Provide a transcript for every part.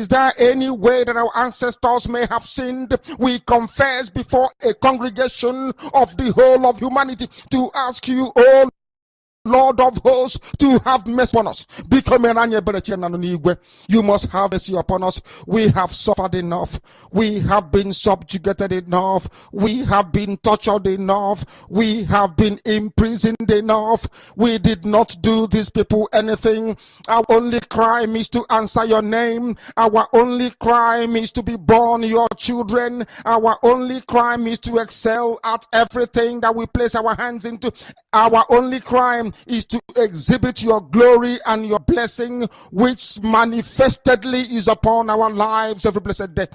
Is there any way that our ancestors may have sinned? We confess before a congregation of the whole of humanity to ask you, oh Lord of hosts, to have mercy upon us. You must have mercy upon us. We have suffered enough. We have been subjugated enough. We have been tortured enough. We have been imprisoned enough. We did not do these people anything. Our only crime is to answer your name. Our only crime is to be born your children. Our only crime is to excel at everything that we place our hands into. Our only crime is to exhibit your glory and your blessing, which manifestedly is upon our lives every blessed day.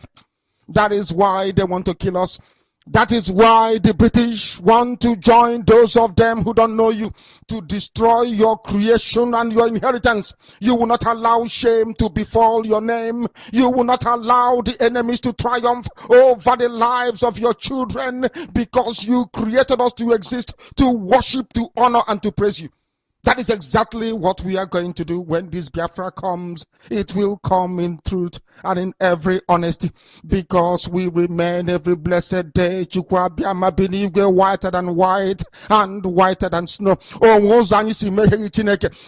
That is why they want to kill us. That is why the British want to join those of them who don't know you to destroy your creation and your inheritance. You will not allow shame to befall your name. You will not allow the enemies to triumph over the lives of your children, because you created us to exist, to worship, to honor, and to praise you. That is exactly what we are going to do when this Biafra comes. It will come in truth and in every honesty, because we remain every blessed day whiter than white and whiter than snow.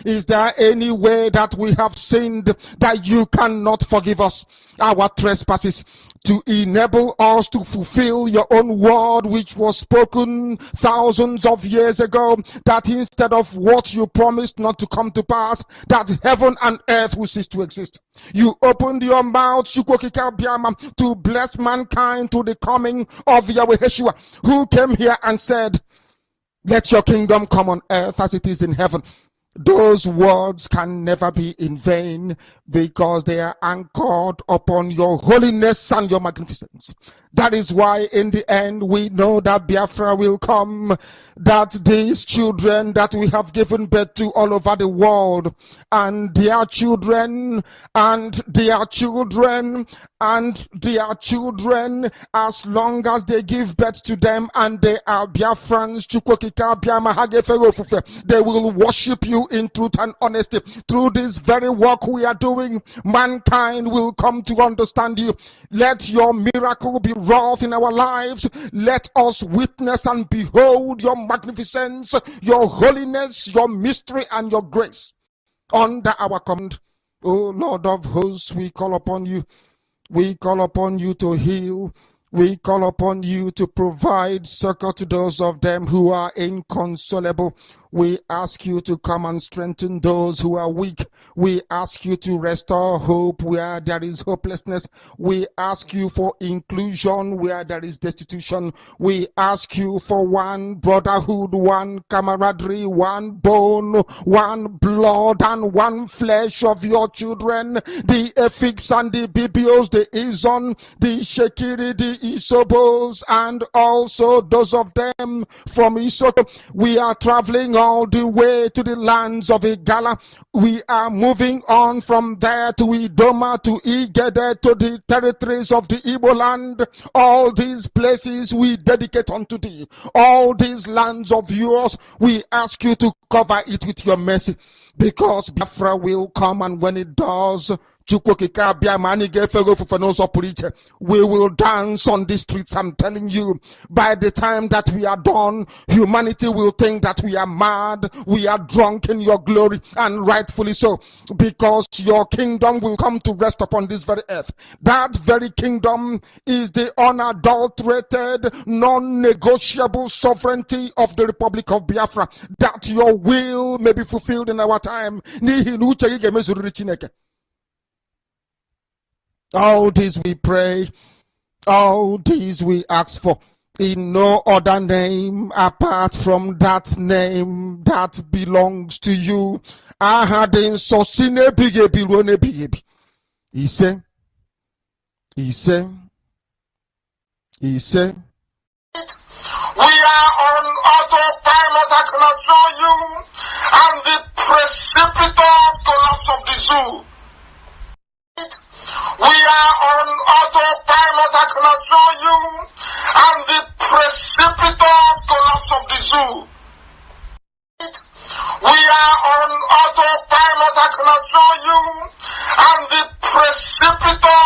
Is there any way that we have sinned that you cannot forgive us our trespasses, to enable us to fulfill your own word, which was spoken thousands of years ago, that instead of what you promised not to come to pass, that heaven and earth will cease to exist? You opened your mouth to bless mankind to the coming of Yahweh Yeshua, who came here and said, let your kingdom come on earth as it is in heaven. Those words can never be in vain, because they are anchored upon your holiness and your magnificence. That is why in the end we know that Biafra will come, that these children that we have given birth to all over the world, and their children, and their children, and their children, as long as they give birth to them and they are Biafrans, they will worship you in truth and honesty. Through this very work we are doing, mankind will come to understand you. Let your miracle be wrought in our lives. Let us witness and behold your magnificence, your holiness, your mystery, and your grace under our command. O Lord of hosts, we call upon you. We call upon you to heal. We call upon you to provide succor to those of them who are inconsolable. We ask you to come and strengthen those who are weak. We ask you to restore hope where there is hopelessness. We ask you for inclusion where there is destitution. We ask you for one brotherhood, one camaraderie, one bone, one blood, and one flesh of your children. The Efiks and the Bibios, the Izon, the Shekiri, the Isobos, and also those of them from Isoko. We are traveling all the way to the lands of Igala. We are moving on from there to Idoma, to Igede, to the territories of the Igbo land. All these places we dedicate unto thee. All these lands of yours, we ask you to cover it with your mercy, because Biafra will come, and when it does, we will dance on the streets. I'm telling you, by the time that we are done, humanity will think that we are mad, we are drunk in your glory, and rightfully so, because your kingdom will come to rest upon this very earth. That very kingdom is the unadulterated, non-negotiable sovereignty of the Republic of Biafra, that your will may be fulfilled in our time. All this we pray, all these we ask for, in no other name apart from that name that belongs to you. Ahadin sosine bigebi rone bigebi. He said. We are on autopilot, I can assure you, and the precipitous collapse of the zoo. We are on autopilot, I can assure you, and the precipitous collapse of the zoo. We are on autopilot, I can assure you, and the precipitous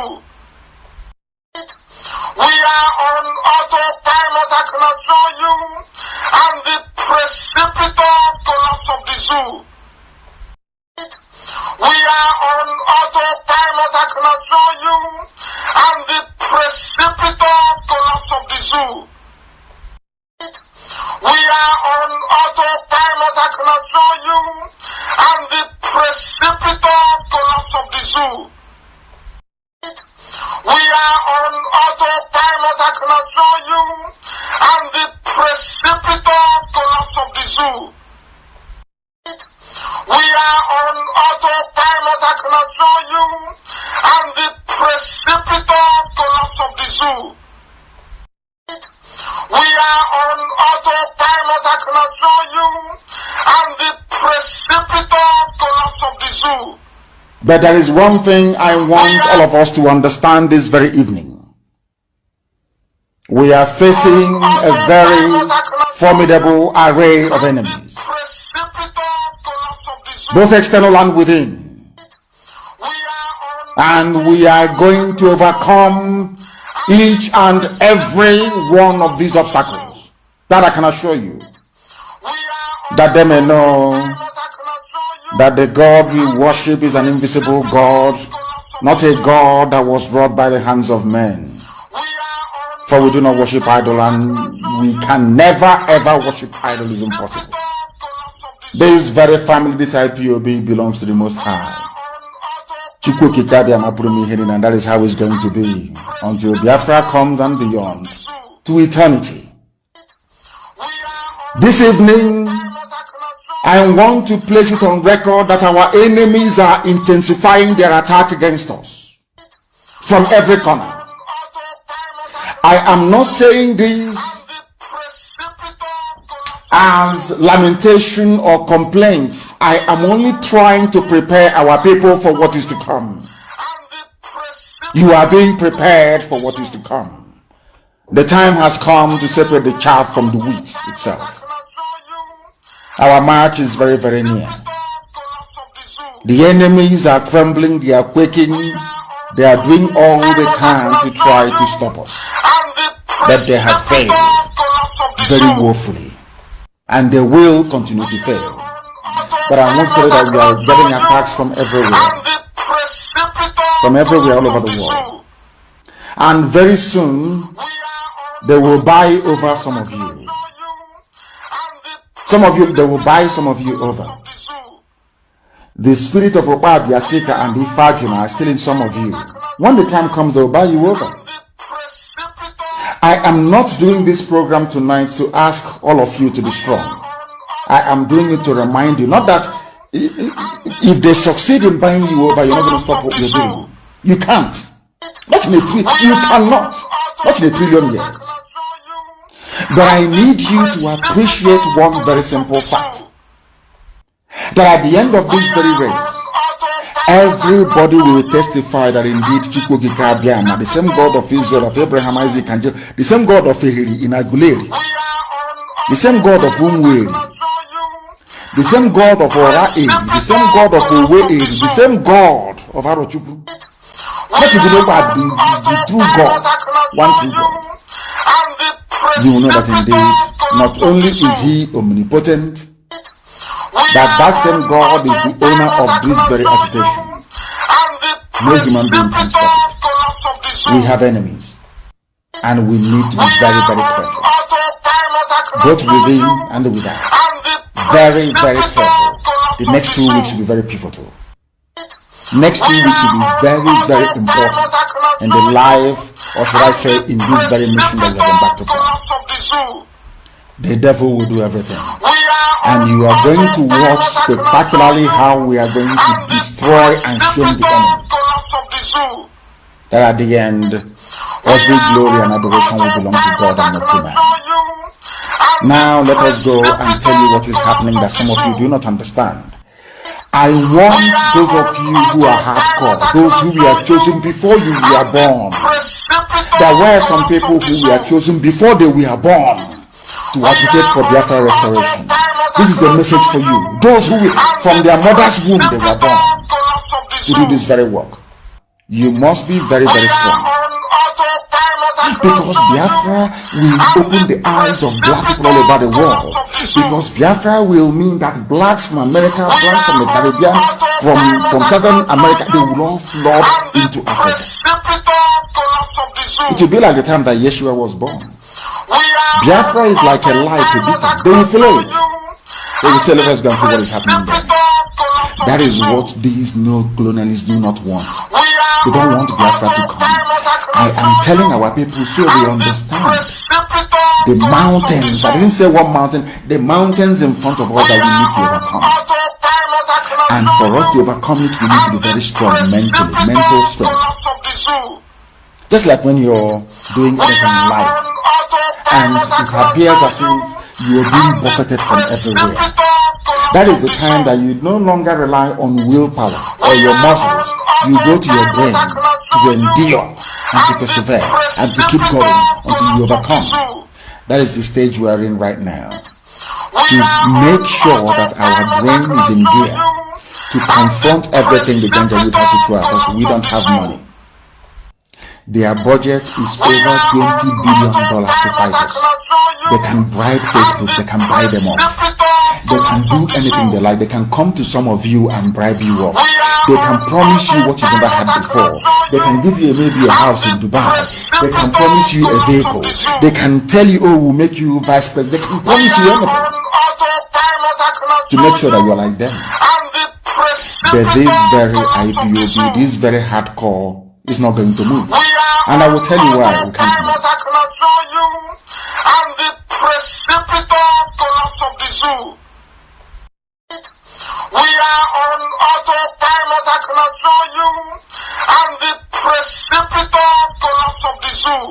zoo. We are on autopilot, I can assure you, and the precipitous collapse of the zoo. We are on autopilot, I can assure you, and the precipitous collapse of the zoo. We are on autopilot, I can assure you, and the precipitous collapse of the zoo. We are on autopilot, I can assure you, and the precipitous collapse of the zoo. We are on autopilot, I can assure you, and the precipitous collapse of the zoo. We are on autopilot, I can assure you, and the precipitous collapse of the zoo. But there is one thing I want all of us to understand this very evening. We are facing a very formidable array of enemies, both external and within. And we are going to overcome each and every one of these obstacles. That I can assure you. That they may know that the God we worship is an invisible God, not a God that was wrought by the hands of men. For we do not worship idol, and we can never ever worship idol. Is impossible. This very family, this IPOB, belongs to the Most High. And that is how it's going to be until Biafra comes and beyond, to eternity. This evening, I want to place it on record that our enemies are intensifying their attack against us from every corner. I am not saying this as lamentation or complaint. I am only trying to prepare our people for what is to come. You are being prepared for what is to come. The time has come to separate the chaff from the wheat itself. Our march is very, very near. The enemies are trembling, they are quaking, they are doing all they can to try to stop us. But they have failed very woefully, and they will continue to fail. But I want to tell you that we are getting attacks from everywhere all over the world. And very soon, they will buy over some of you. They will buy some of you over. The spirit of Oba, Biasika, and Ifajuna are still in some of you. When the time comes, they will buy you over. I am not doing this program tonight to ask all of you to be strong. I am doing it to remind you, not that if they succeed in buying you over, you're not going to stop what you're doing. You can't. Not in a trillion. You cannot. Not in a trillion years. But I need you to appreciate one very simple fact. That at the end of this very race, everybody will testify that indeed Chukwukika Abiyama, the same God of Israel, of Abraham, Isaac, and Jacob, the same God of Ehiri in Aguleri, the same God of Umweri, the same God of Oraeri, the same God of Oweeri, the same God of Arochukwu. Let you know about the true God, one true God. You will know that indeed, not only is He omnipotent, that same God is the owner of this very agitation. No human being can stop it. We have enemies, and we need to be very, very careful, both within and without. Very, very careful. The next 2 weeks will be very pivotal. Next 2 weeks will be very, very important in the life, or should I say, in this very mission that we have embarked upon. The devil will do everything. And you are going to watch spectacularly how we are going to destroy and shame the enemy. That at the end, every glory and adoration will belong to God and not to man. Now let us go and tell you what is happening that some of you do not understand. I want those of you who are hardcore, those who were chosen before you were born. There were some people who were chosen before they were born to agitate for Biafra restoration. This is a message for you. Those who from their mother's womb they were born to do this very work. You must be very, very strong. Because Biafra will open the eyes of black people all over the world. Because Biafra will mean that blacks from America, blacks from the Caribbean, from Southern America, they will all flood into Africa. It will be like the time that Yeshua was born. Biafra is like a light, a beacon. They will follow it. They will say, let us go and see what is happening there. That is what these neo-colonialists do not want. They don't want Biafra to come. I am telling our people so they understand. The mountains, I didn't say one mountain, the mountains in front of us that we need to overcome. And for us to overcome it, we need to be very strong mentally, mental strength. Just like when you're doing anything in life, and it appears as if you're being buffeted from everywhere. That is the time that you no longer rely on willpower or your muscles. You go to your brain to endure and to persevere and to keep going until you overcome. That is the stage we are in right now. To make sure that our brain is in gear to confront everything the Janjaweed has to throw at us. We don't have money. Their budget is over $20 billion to fight us. They can bribe Facebook, they can buy them off. They can do anything they like. They can come to some of you and bribe you off. They can promise you what you've never had before. They can give you maybe a house in Dubai. They can promise you a vehicle. They can tell you, oh, we'll make you vice president. They can promise you anything to make sure that you're like them. But this very IPOB, this very hardcore is not going to move. And I will tell you why we can't move. And the precipitous collapse of the zoo. We are on autopilot, I cannot show you. And the precipitous collapse of the zoo.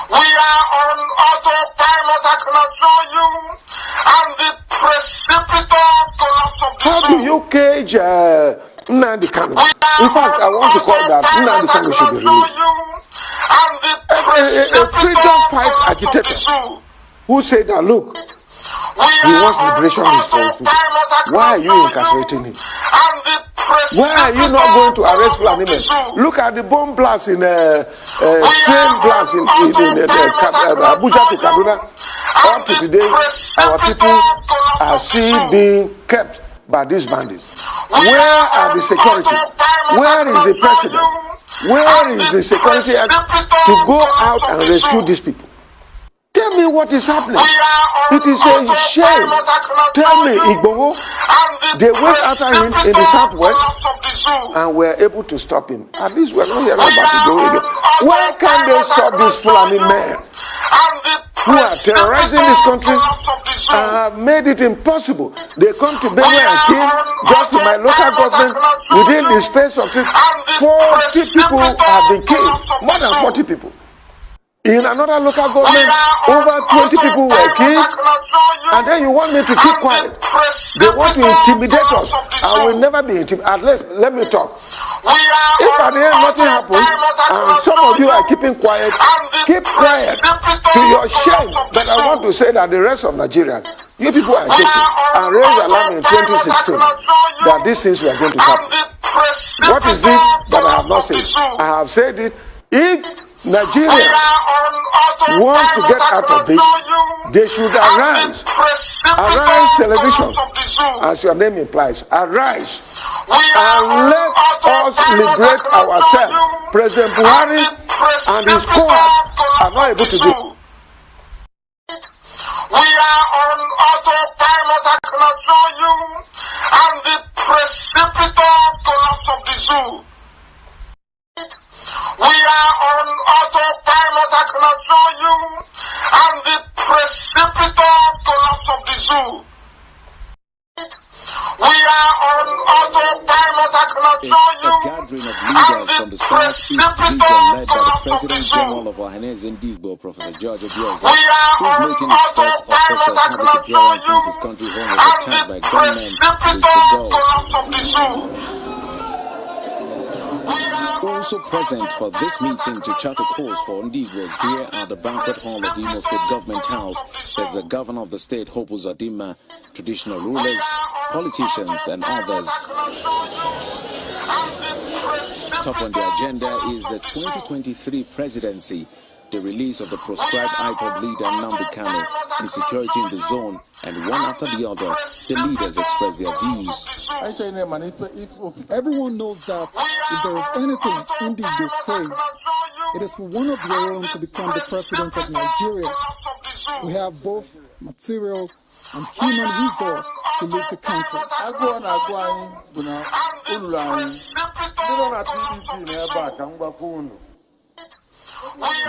We are on autopilot, I cannot show you. And the precipitous collapse of the zoo. How do you cage Nnamdi Kanu? In fact, I want to call that Nnamdi Kanu should be released. A freedom fight agitator who said that, look, he wants liberation of his people. Why are you incarcerating him? Why are you not going to arrest Fulani men? Look at the bomb blast in train blast in Abuja to Kaduna. Up to today, our people are still being kept by these bandits. Where are the security? Where is the president? Where is the security to go out and rescue these people? Tell me what is happening. It is a shame. Tell me, Igboho, they went after him in the southwest and were able to stop him. At least we're not hearing about Igboho again. Why can't they stop these Fulani men who are terrorizing this country and have made it impossible? They come to Benue and kill, just in my local government, within the space of 40 people have been killed, more than 40 people. In another local government, over 20 people were killed, and then you want me to keep quiet. They want to intimidate us. I will never be intimidated. At least, let me talk. If at the end nothing happens, and some of you are keeping quiet, keep quiet to your shame. But I want to say that the rest of Nigerians, you people are taking and raised alarm in 2016 that these things were going to happen. What is it that I have not said? I have said it. If Nigerians want to get out of this, they should arise. Arise television, as your name implies. Arise and let us liberate ourselves. President Buhari and his cohorts are not able to do. We are on autopilot, I cannot show you. And the precipitous collapse of the zoo. We are on autopilot, I cannot show you. And the precipitous collapse of the zoo. We are on autopilot, I cannot show you. It's a gathering of leaders from the Southeast region led by the President General of Ohanes Ndigbo, Professor George Obioza, who is making his first official public appearance since his country home was attacked by gunmen weeks ago. Also present for this meeting to chart a course for Ndigbo's here at the banquet hall of the Imo State Government House. There's the governor of the state, Hope Uzodimma, traditional rulers, politicians, and others. Top on the agenda is the 2023 presidency, the release of the proscribed IPOB leader Nnamdi Kanu, insecurity in the zone, and one after the other, the leaders express their views. Everyone knows that if there is anything Indigo craves, it is for one of their own to become the president of Nigeria. We have both material and human resource to lead the country.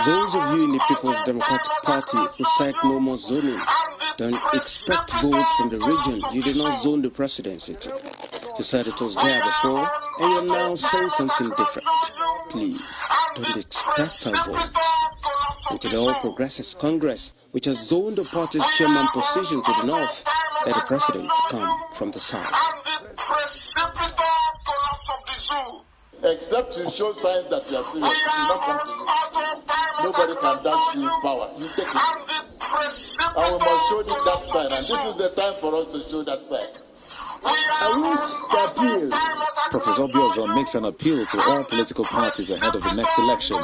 Those of you in the People's Democratic Party who cite no more zoning, don't expect votes from the region you did not zone the presidency to. You said it was there before, and you're now saying something different. Please, don't expect our votes. And to the All Progressives Congress, which has zoned the party's chairman position to the north, let the president come from the south. Except you show signs that you are serious, it will not come to you. Nobody can dash you power. You take it. And we must show you that sign. And this is the time for us to show that sign. I wish to appeal. Professor Biafra makes an appeal to all political parties ahead of the next election,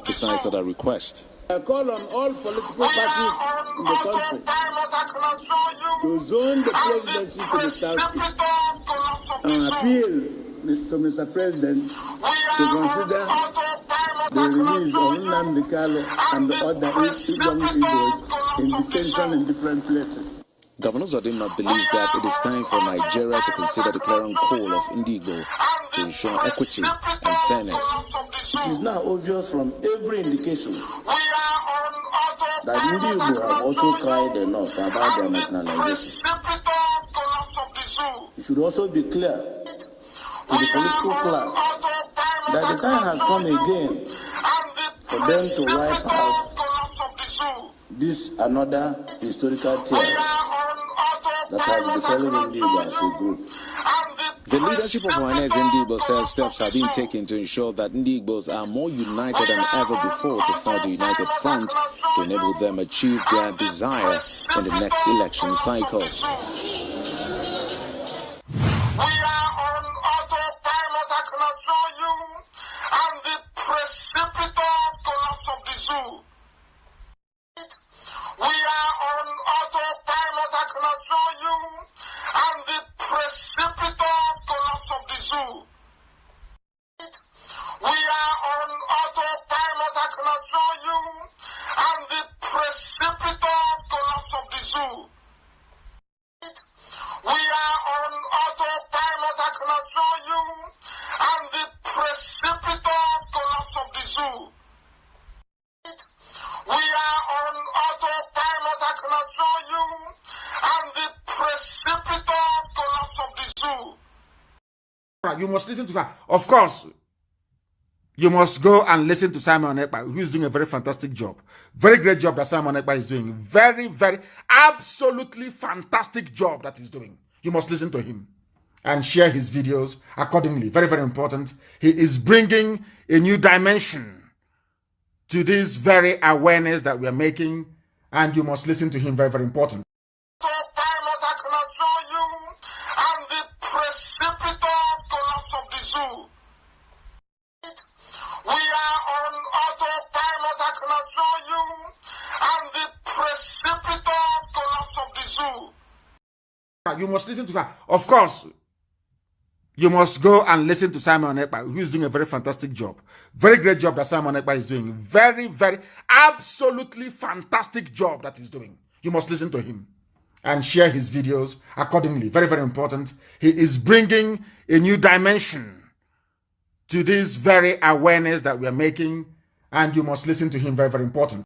besides other requests. I call on all political parties in the country to zone the presidency to the southeast and appeal to Mr. President to consider the release of Nnamdi Kanu and the other young Igbos in detention in different places. Governor Zodinma believes that it is time for Nigeria to consider the clarion call of Indigo to ensure equity and fairness. It is now obvious from every indication that Indigo have also cried enough about their nationalization. It should also be clear to the political class that the time has come again for them to wipe out this another historical tears that has befallen Indigo as a group. The leadership of Ohanaeze Ndigbo says steps have been taken to ensure that Ndigbos are more united than ever before to form a united front to enable them achieve their desire in the next election cycle. You must listen to her. Of course, you must go and listen to Simon Ekpa, who is doing a very fantastic job. Very great job that Simon Ekpa is doing. Very, very, absolutely fantastic job that he's doing. You must listen to him and share his videos accordingly. Very, very important. He is bringing a new dimension to this very awareness that we are making, and you must listen to him. Very, very important. You must listen to her. Of course, you must go and listen to Simon Ekpa, who is doing a very fantastic job. Very great job that Simon Ekpa is doing. Very, very, absolutely fantastic job that he's doing. You must listen to him and share his videos accordingly. Very, very important. He is bringing a new dimension to this very awareness that we are making, and you must listen to him. Very, very important.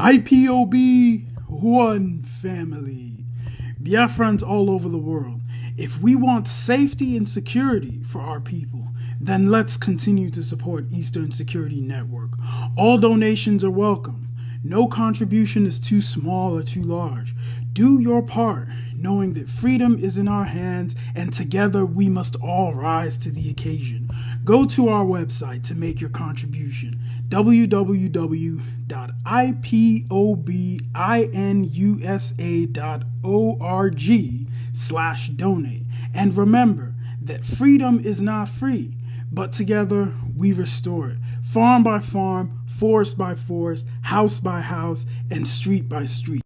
IPOB, one family. Biafrans all over the world. If we want safety and security for our people, then let's continue to support Eastern Security Network. All donations are welcome. No contribution is too small or too large. Do your part, knowing that freedom is in our hands and together we must all rise to the occasion. Go to our website to make your contribution, www.ipobinUSA.org/donate. And remember that freedom is not free, but together we restore it, farm by farm, forest by forest, house by house, and street by street.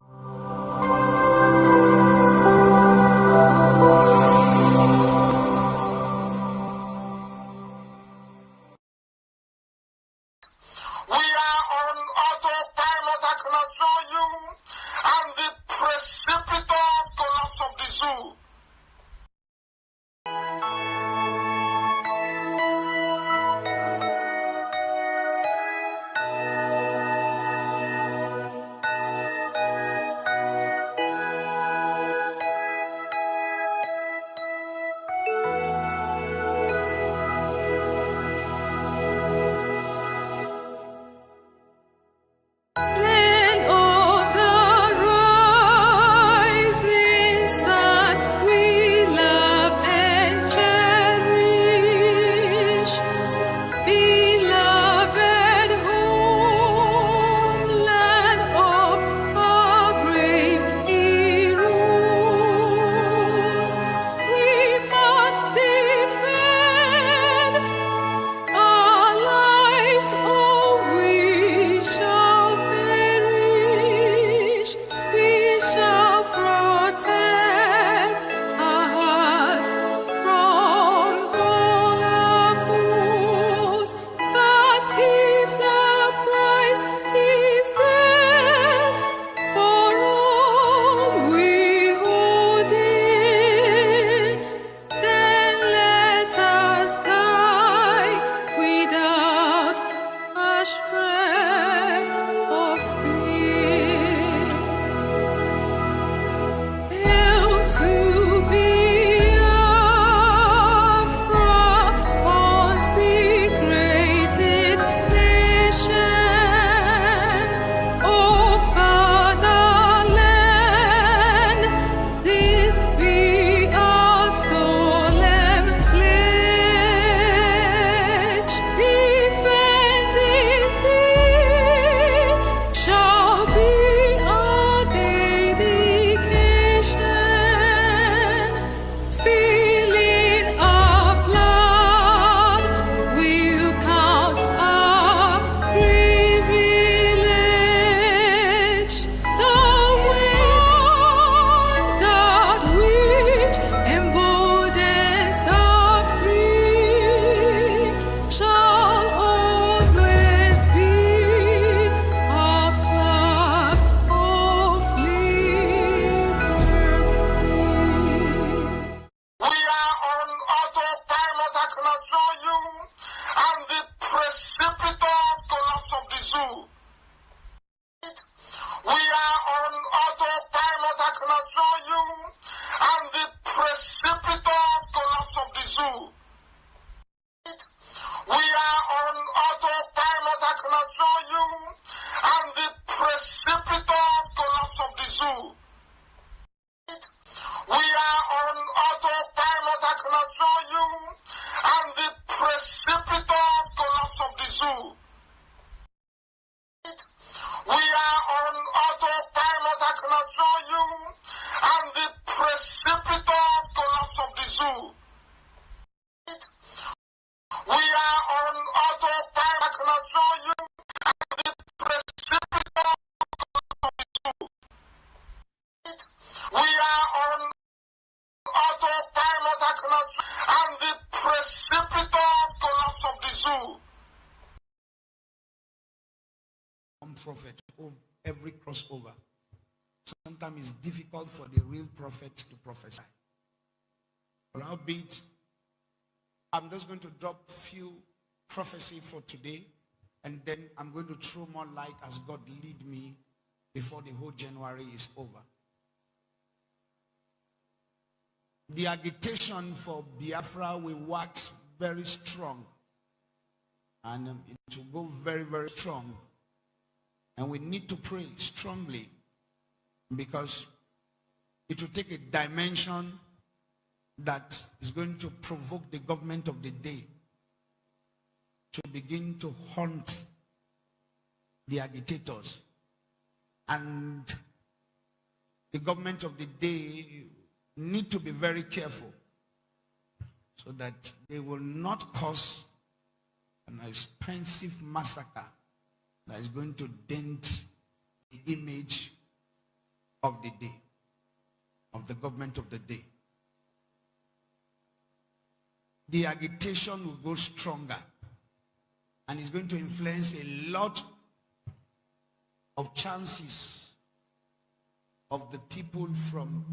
Prophet of every crossover. Sometimes it's difficult for the real prophets to prophesy. But albeit, I'm just going to drop few prophecy for today, and then I'm going to throw more light as God lead me before the whole January is over. The agitation for Biafra will wax very strong, and it will go very, very strong. And we need to pray strongly, because it will take a dimension that is going to provoke the government of the day to begin to hunt the agitators. And the government of the day need to be very careful so that they will not cause an expensive massacre that is going to dent the image of the day, of the government of the day. The agitation will go stronger and is going to influence a lot of chances of the people from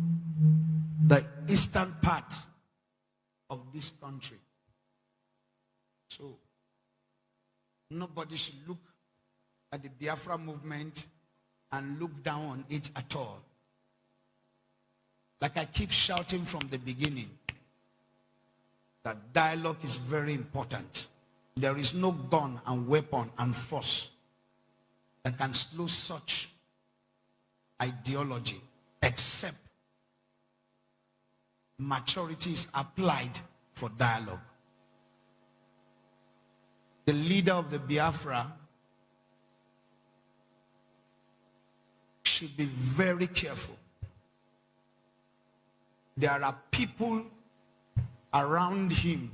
the eastern part of this country. So nobody should look at the Biafra movement and look down on it at all. Like I keep shouting from the beginning, that dialogue is very important. There is no gun and weapon and force that can slow such ideology except maturity is applied for dialogue. The leader of the Biafra should be very careful. There are people around him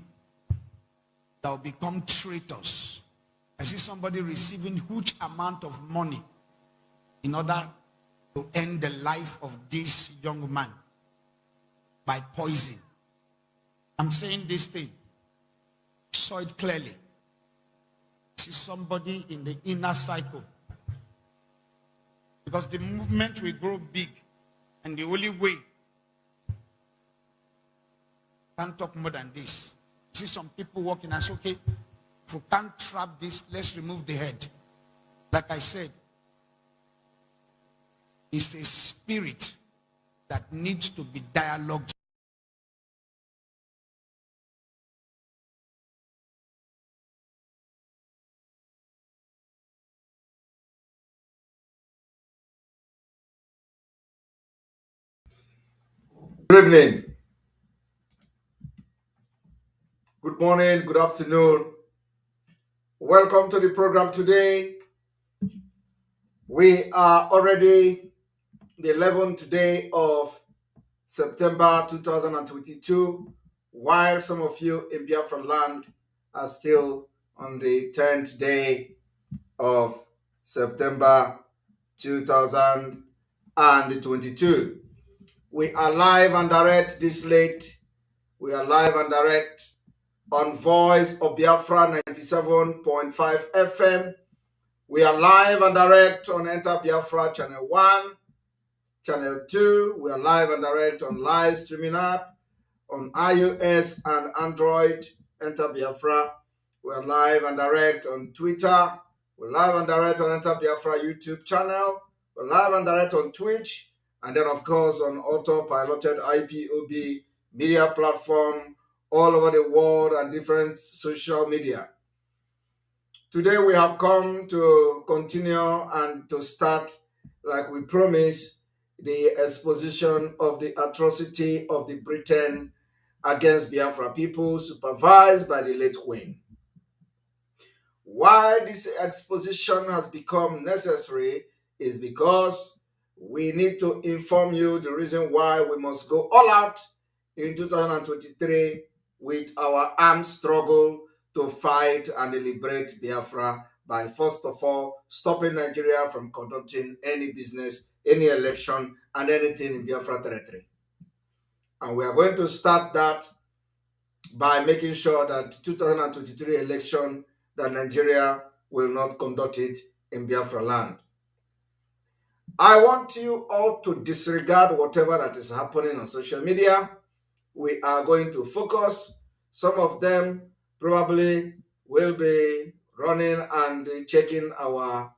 that will become traitors. I see somebody receiving huge amount of money in order to end the life of this young man by poison. I'm saying this thing, saw it clearly. See somebody in the inner cycle. Because the movement will grow big, and the only way, can't talk more than this. See some people walking and say, okay, if we can't trap this, let's remove the head. Like I said, it's a spirit that needs to be dialogued. Good evening. Good morning, good afternoon. Welcome to the program today. We are already the 11th day of September 2022, while some of you in Biafra land are still on the 10th day of September 2022. We are live and direct this late. We are live and direct on Voice of Biafra 97.5 FM. We are live and direct on Enter Biafra Channel 1, Channel 2. We are live and direct on live streaming app on iOS and Android, Enter Biafra. We are live and direct on Twitter. We're live and direct on Enter Biafra YouTube channel. We're live and direct on Twitch. And then, of course, on auto-piloted IPOB media platform all over the world and different social media. Today we have come to continue and to start, like we promised, the exposition of the atrocity of the Britain against Biafra people, supervised by the late Queen. Why this exposition has become necessary is because we need to inform you the reason why we must go all out in 2023 with our armed struggle to fight and liberate Biafra by, first of all, stopping Nigeria from conducting any business, any election, and anything in Biafra territory. And we are going to start that by making sure that 2023 election, that Nigeria will not conduct it in Biafra land. I want you all to disregard whatever that is happening on social media. We are going to focus. Some of them probably will be running and checking our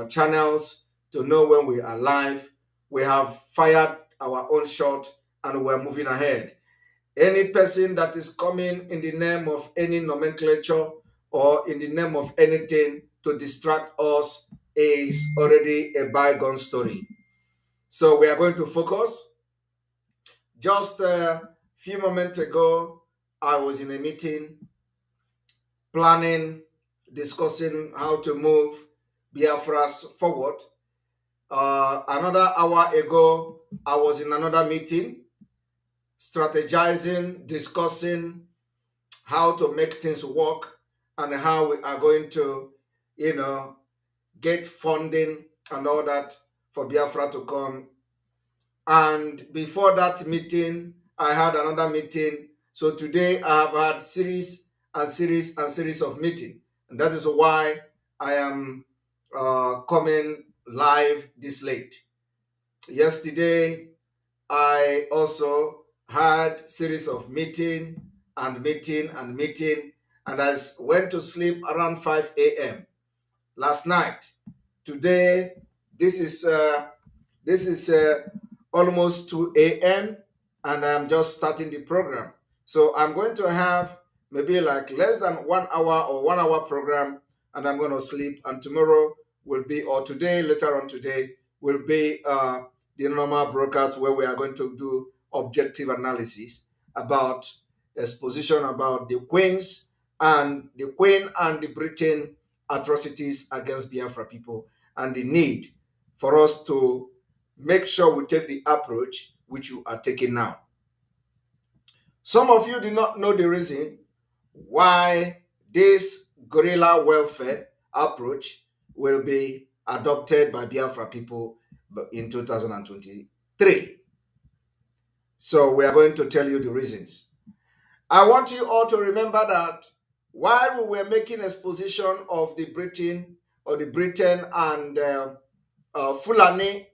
channels to know when we are live. We have fired our own shot and we're moving ahead. Any person that is coming in the name of any nomenclature or in the name of anything to distract us is already a bygone story. So we are going to focus. Just a few moments ago, I was in a meeting planning, discussing how to move Biafras forward. Another hour ago, I was in another meeting, strategizing, discussing how to make things work and how we are going to, get funding and all that for Biafra to come. And before that meeting, I had another meeting. So today I have had series of meetings. And that is why I am coming live this late. Yesterday, I also had series of meeting, and I went to sleep around 5 a.m. last night. Today, this is almost 2 a.m. and I'm just starting the program. So I'm going to have maybe like less than 1 hour or 1 hour program, and I'm going to sleep. And tomorrow will be, or today, later on today, will be the normal broadcast where we are going to do objective analysis about exposition about the Queen and the Britain atrocities against Biafra people, and the need for us to make sure we take the approach which you are taking now. Some of you do not know the reason why this guerrilla welfare approach will be adopted by Biafra people in 2023. So we are going to tell you the reasons. I want you all to remember that while we were making exposition of the Britain and Fulani,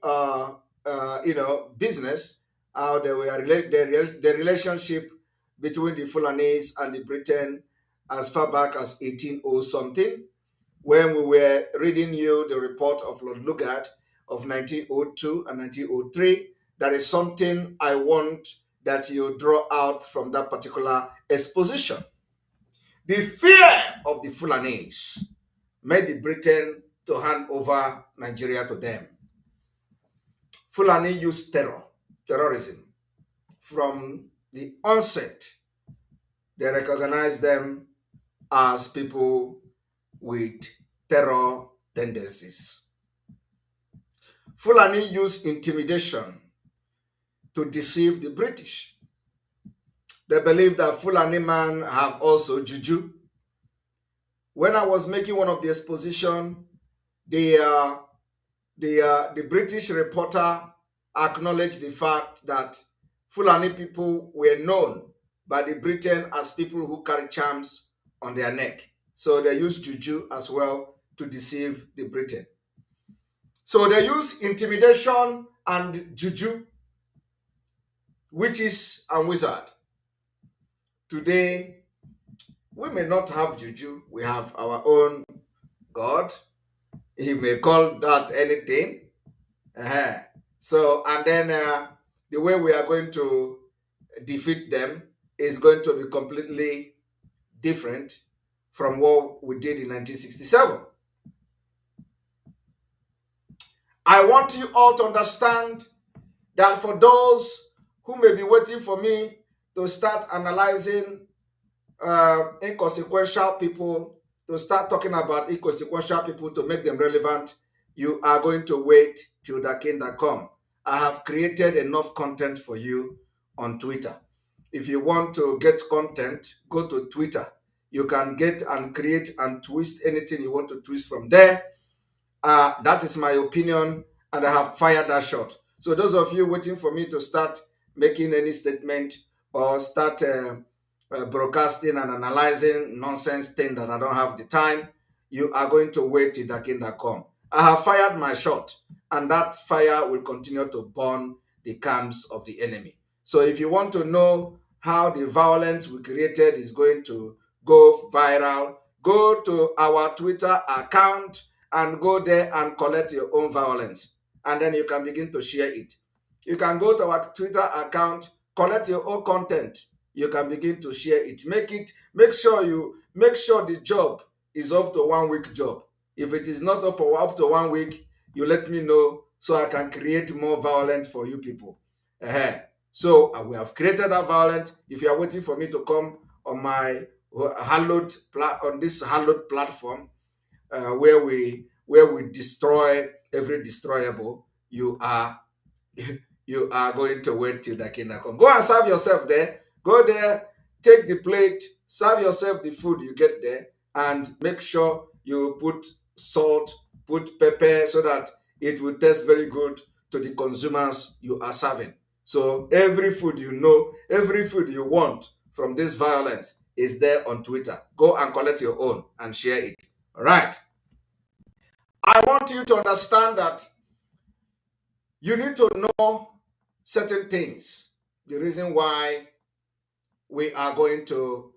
business, how they were the relationship between the Fulanis and the Britain as far back as 1800 something, when we were reading you the report of Lord Lugard of 1902 and 1903. There is something I want that you draw out from that particular exposition. The fear of the Fulanis made the Britain to hand over Nigeria to them. Fulani used terrorism. From the onset, they recognized them as people with terror tendencies. Fulani used intimidation to deceive the British. They believe that Fulani man have also juju. When I was making one of the exposition, the British reporter acknowledged the fact that Fulani people were known by the Britain as people who carry charms on their neck. So they use juju as well to deceive the Britain. So they use intimidation and juju, witches and wizard. Today, we may not have juju. We have our own God. He may call that anything. So, and then the way we are going to defeat them is going to be completely different from what we did in 1967. I want you all to understand that for those who may be waiting for me to start analyzing inconsequential people, to start talking about inconsequential people to make them relevant, you are going to wait till the kingdom come. I have created enough content for you on Twitter. If you want to get content, go to Twitter. You can get and create and twist anything you want to twist from there. That is my opinion, and I have fired that shot. So those of you waiting for me to start making any statement or start broadcasting and analyzing nonsense thing that I don't have the time, you are going to wait till the kingdom come. I have fired my shot, and that fire will continue to burn the camps of the enemy. So if you want to know how the violence we created is going to go viral, go to our Twitter account and go there and collect your own violence. And then you can begin to share it. You can go to our Twitter account, collect your own content. You can begin to share it. Make sure the job is up to 1 week job. If it is not up to 1 week, you let me know so I can create more violence for you people. So we have created that violence. If you are waiting for me to come on my this hallowed platform, where we destroy every destroyable, you are going to wait till the kingdom come. Go and serve yourself there. Go there, take the plate, serve yourself the food you get there, and make sure you put salt, put pepper, so that it will taste very good to the consumers you are serving. So every food you know, every food you want from this violence is there on Twitter. Go and collect your own and share it. All right. I want you to understand that you need to know certain things. The reason why we are going to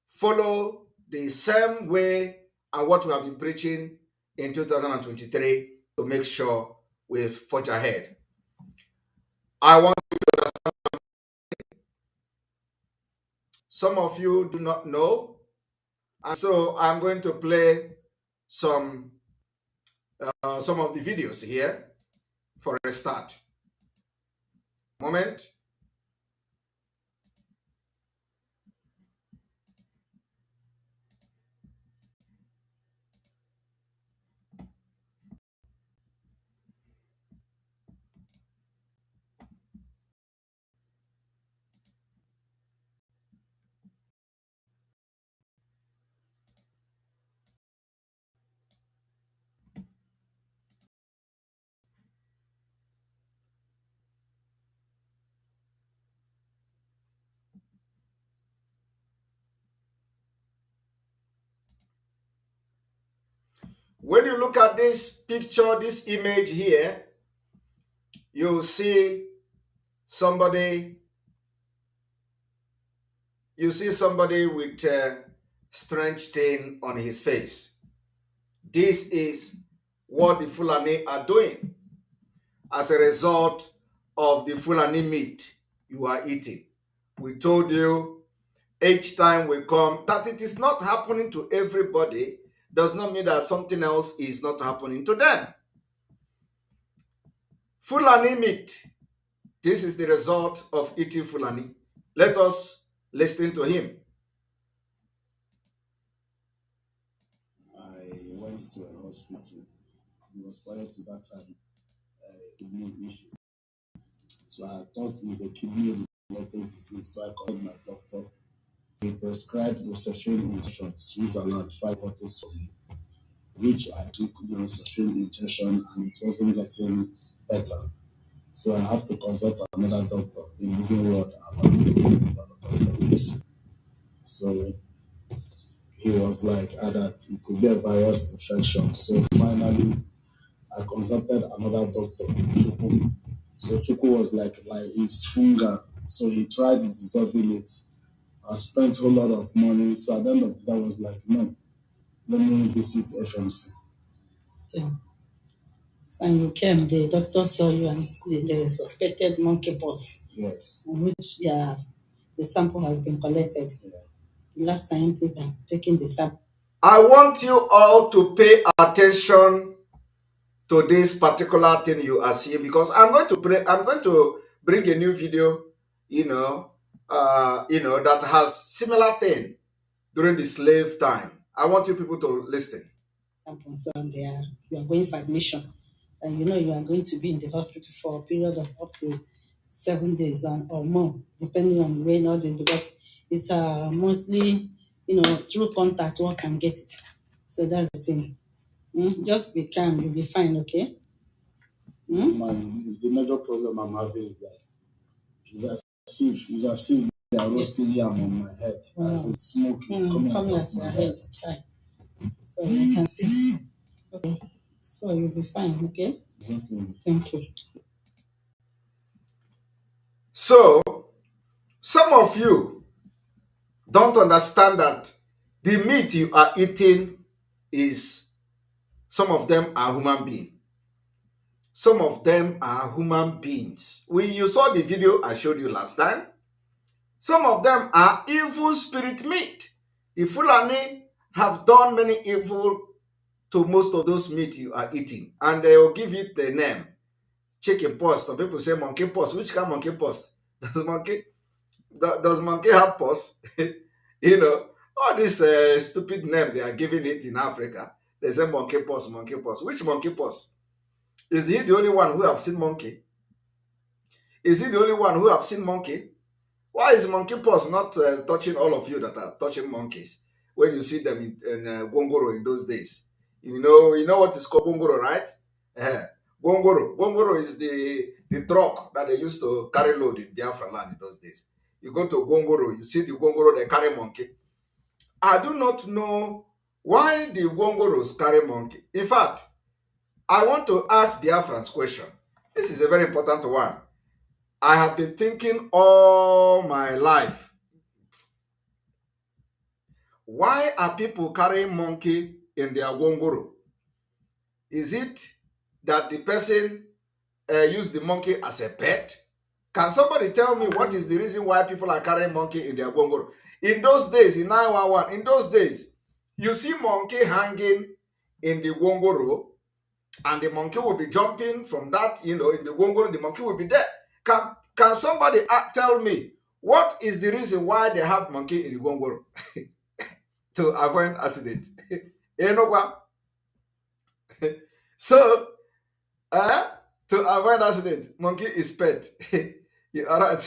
follow the same way and what we have been preaching in 2023 to make sure we forge ahead. I want you to understand. Some of you do not know, and so I'm going to play some of the videos here for a start. Moment. When you look at this picture, this image here, you see somebody with a strange stain on his face. This is what the Fulani are doing as a result of the Fulani meat you are eating. We told you each time we come that it is not happening to everybody does not mean that something else is not happening to them. Fulani meat. This is the result of eating Fulani. Let us listen to him. I went to a hospital. It was prior to that time a kidney issue. So I thought it's a kidney-related disease. So I called my doctor. He prescribed Rocephin injection, Switzerland, 5 bottles for me, which I took the Rocephin injection and it wasn't getting better. So I have to consult another doctor in Living Ward about Dr. This. So he was like, that it could be a virus infection. So finally, I consulted another doctor, Chuku. So Chuku was like it's fungal. So he tried dissolving it. I spent a whole lot of money. So at the end of the day, I was like, no, let me visit FMC. Okay. And you came, the doctor saw you and they suspected monkeypox. Yes. Which the sample has been collected. Yeah. The lab scientists are taking the sample. I want you all to pay attention to this particular thing you are seeing, because I'm going to bring a new video, that has similar thing during the slave time. I want you people to listen. So you are going for admission, and you are going to be in the hospital for a period of up to 7 days or more, depending on when all this, because it's mostly through contact one can get it. So that's the thing. Just be calm, you'll be fine, okay? The major problem I'm having is that it's as if they are roasting yam on my head. As in smoke is coming out of my head. Fine. So you can see. Okay. So you'll be fine, okay? Thank you. So, some of you don't understand that the meat you are eating some of them are human beings. Some of them are human beings. You saw the video I showed you last time. Some of them are evil spirit meat. The Fulani have done many evil to most of those meat you are eating, and they will give it the name chicken pox. Some people say monkey pox. Which kind of monkey pox? Does monkey have pox? You know, all this stupid name they are giving it in Africa. They say monkey pox, monkey pox. Which monkey pox? Is he the only one who have seen monkey? Is he the only one who have seen monkey? Why is monkeypox not touching all of you that are touching monkeys when you see them in Gongoro in those days? You know what is called Gongoro, right? Gongoro is the truck that they used to carry load in Biafra land in those days. You go to Gongoro, you see the Gongoro, they carry monkey. I do not know why the Gongoros carry monkey. In fact, I want to ask Biafrans question. This is a very important one. I have been thinking all my life. Why are people carrying monkey in their gongoro? Is it that the person used the monkey as a pet? Can somebody tell me what is the reason why people are carrying monkey in their gongoro? In those days, in 911, in those days, you see monkey hanging in the gongoro, and the monkey will be jumping from that, in the gongoro, the monkey will be there. Can somebody tell me what is the reason why they have monkey in the gongoro? To avoid accident. So, to avoid accident, monkey is pet. You are right,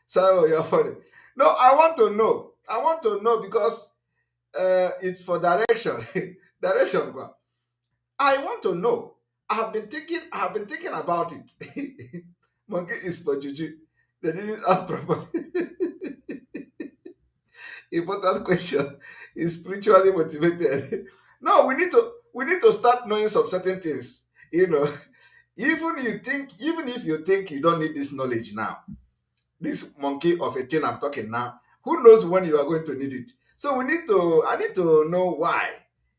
so you're funny. No, I want to know. I want to know because it's for direction. Direction. I want to know. I have been thinking about it. Monkey is for juju. They didn't ask properly. Important question. Is spiritually motivated. No, we need to start knowing some certain things. Even if you think you don't need this knowledge now, this monkey of a thing I'm talking now, who knows when you are going to need it? So I need to know why.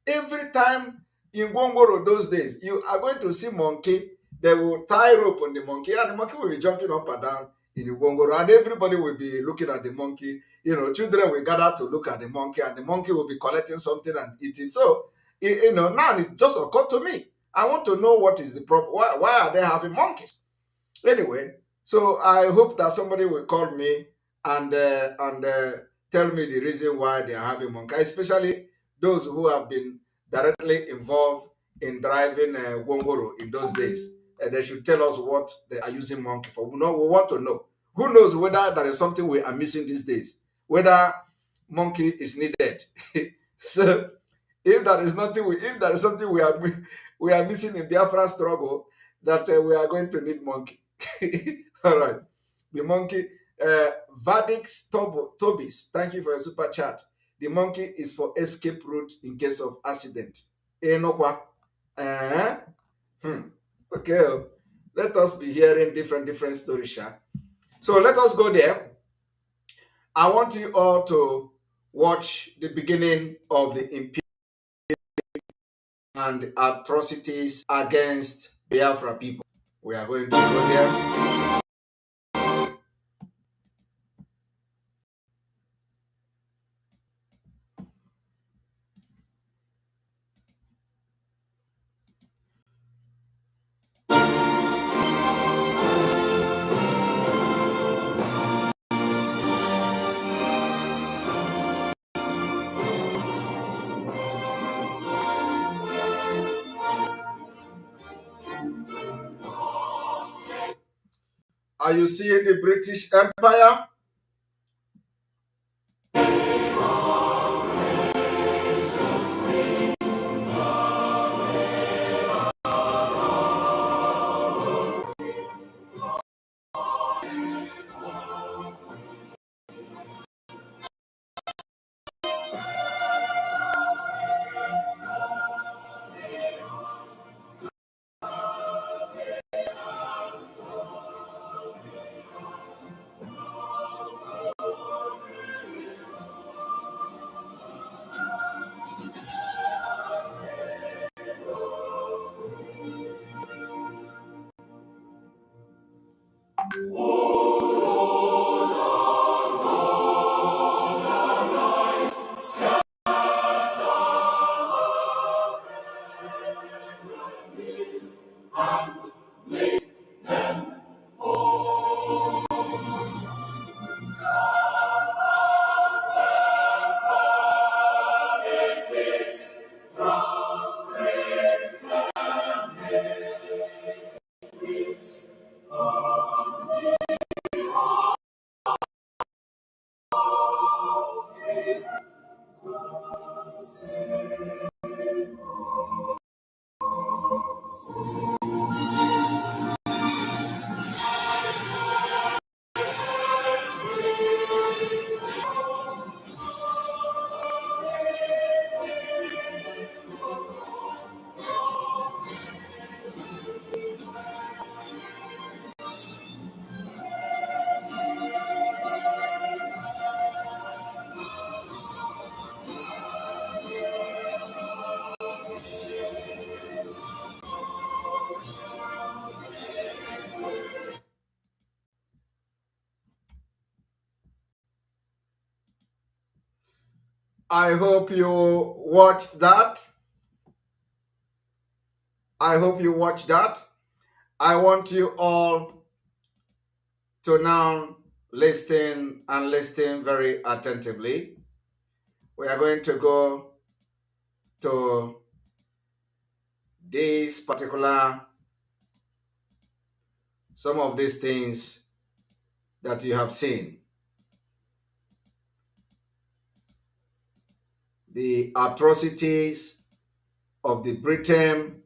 Every time in Gongoro those days, you are going to see monkey. They will tie rope on the monkey, and the monkey will be jumping up and down in the Gongoro, and everybody will be looking at the monkey. Children will gather to look at the monkey, and the monkey will be collecting something and eating. So, now it just occurred to me. I want to know what is the problem. Why are they having monkeys? Anyway, so I hope that somebody will call me and tell me the reason why they are having monkeys, especially those who have been directly involved in driving Gongoro in those days. They should tell us what they are using monkey for. We want to know. Who knows whether there is something we are missing these days? Whether monkey is needed. So if there is something we are missing in Biafra struggle, that we are going to need monkey. All right. The monkey, Vadix Tobis, thank you for your super chat. The monkey is for escape route in case of accident. Okay. Let us be hearing different stories, Sha. So let us go there. I want you all to watch the beginning of the imperial and atrocities against Biafra people. We are going to go there. Are you seeing the British Empire? I hope you watched that. I hope you watched that. I want you all to now listen and listen very attentively. We are going to go to this particular, some of these things that you have seen. The atrocities of the Britain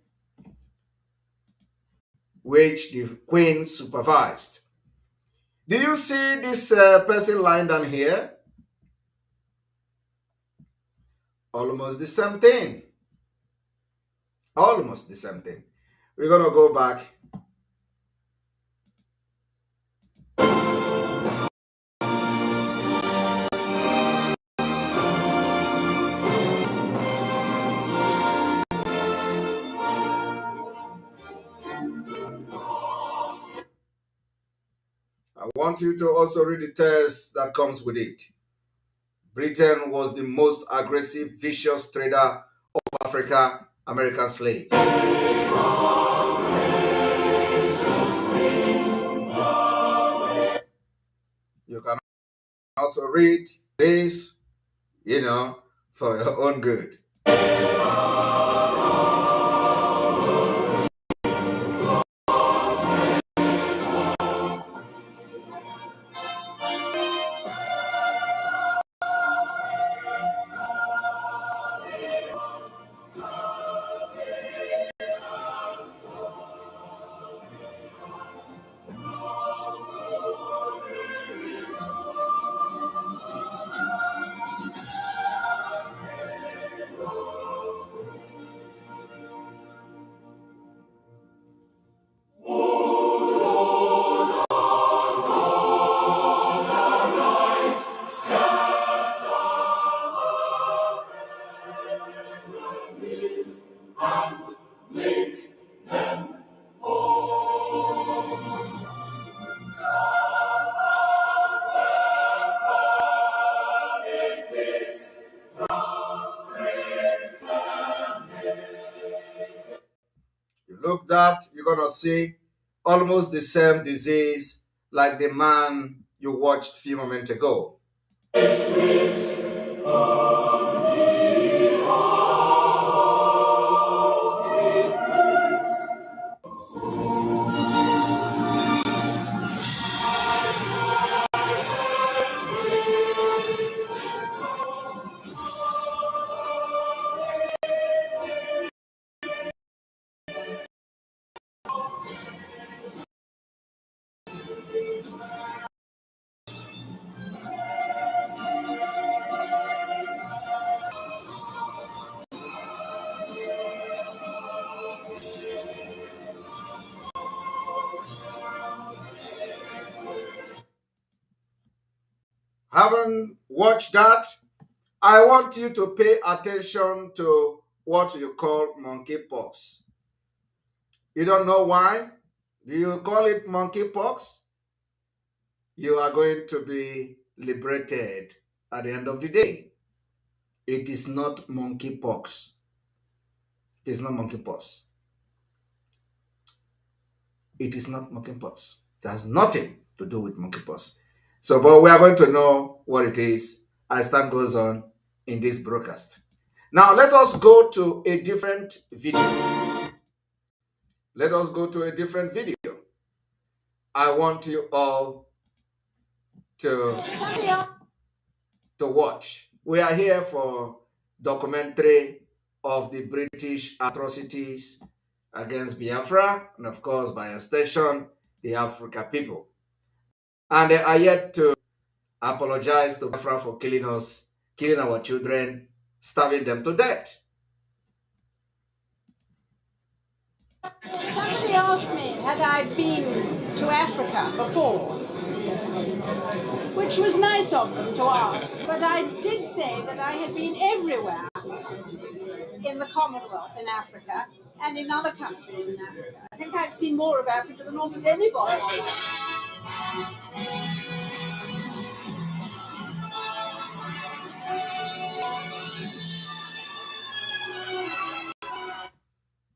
which the Queen supervised. Do you see this person lying down here? Almost the same thing. Almost the same thing. We're going to go back. I want you to also read the text that comes with it. Britain was the most aggressive, vicious trader of Africa, American slaves. You can also read this, for your own good. Look that, you're going to see almost the same disease like the man you watched a few moments ago. Haven't watched that? I want you to pay attention to what you call monkeypox. You don't know why? Do you call it monkeypox? You are going to be liberated at the end of the day. It is not monkeypox. It is not monkeypox. It is not monkeypox. It has nothing to do with monkeypox. So, but we are going to know what it is as time goes on in this broadcast. Now, let us go to a different video. Let us go to a different video. I want you all to watch. We are here for documentary of the British atrocities against Biafra, and of course, by extension, the Africa people. And they are yet to apologize to Biafra for killing us, killing our children, starving them to death. Somebody asked me, had I been to Africa before? Which was nice of them to ask, but I did say that I had been everywhere in the Commonwealth in Africa and in other countries in Africa. I think I've seen more of Africa than almost anybody.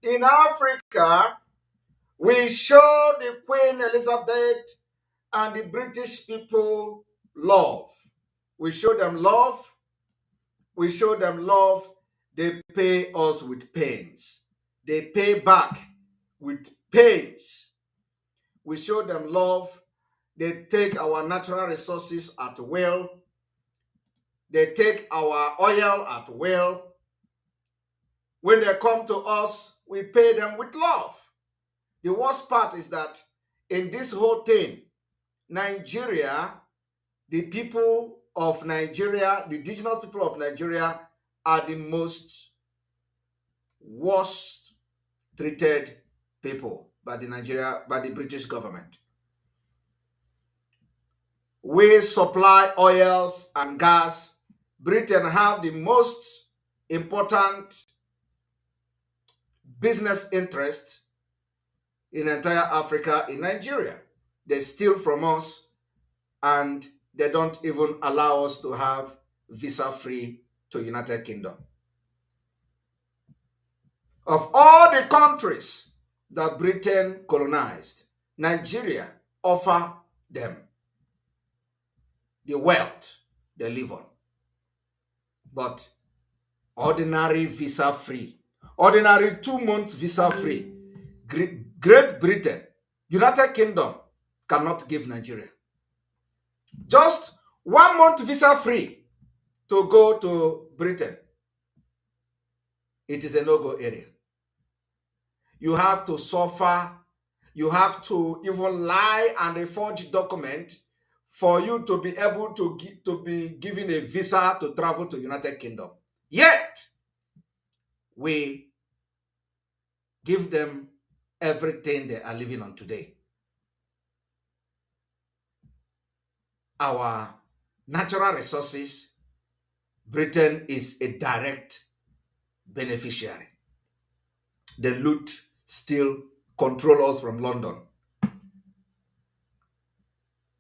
In Africa, we show the Queen Elizabeth and the British people love. We show them love. We show them love. They pay us with pains. They pay back with pains. We show them love. They take our natural resources at will. They take our oil at will. When they come to us, we pay them with love. The worst part is that in this whole thing, Nigeria, the people of Nigeria, the indigenous people of Nigeria are the most worst treated people by the British government. We supply oils and gas. Britain have the most important business interest in entire Africa in Nigeria. They steal from us and they don't even allow us to have visa-free to United Kingdom. Of all the countries that Britain colonized, Nigeria offer them the wealth they live on. But ordinary visa-free, ordinary 2 months visa-free, Great Britain, United Kingdom cannot give Nigeria. Just 1 month visa-free to go to Britain. It is a no-go area. You have to suffer. You have to even lie and forge document for you to be able to be given a visa to travel to United Kingdom. Yet, we give them everything they are living on today. Our natural resources, Britain is a direct beneficiary. They loot, steal, control us from London.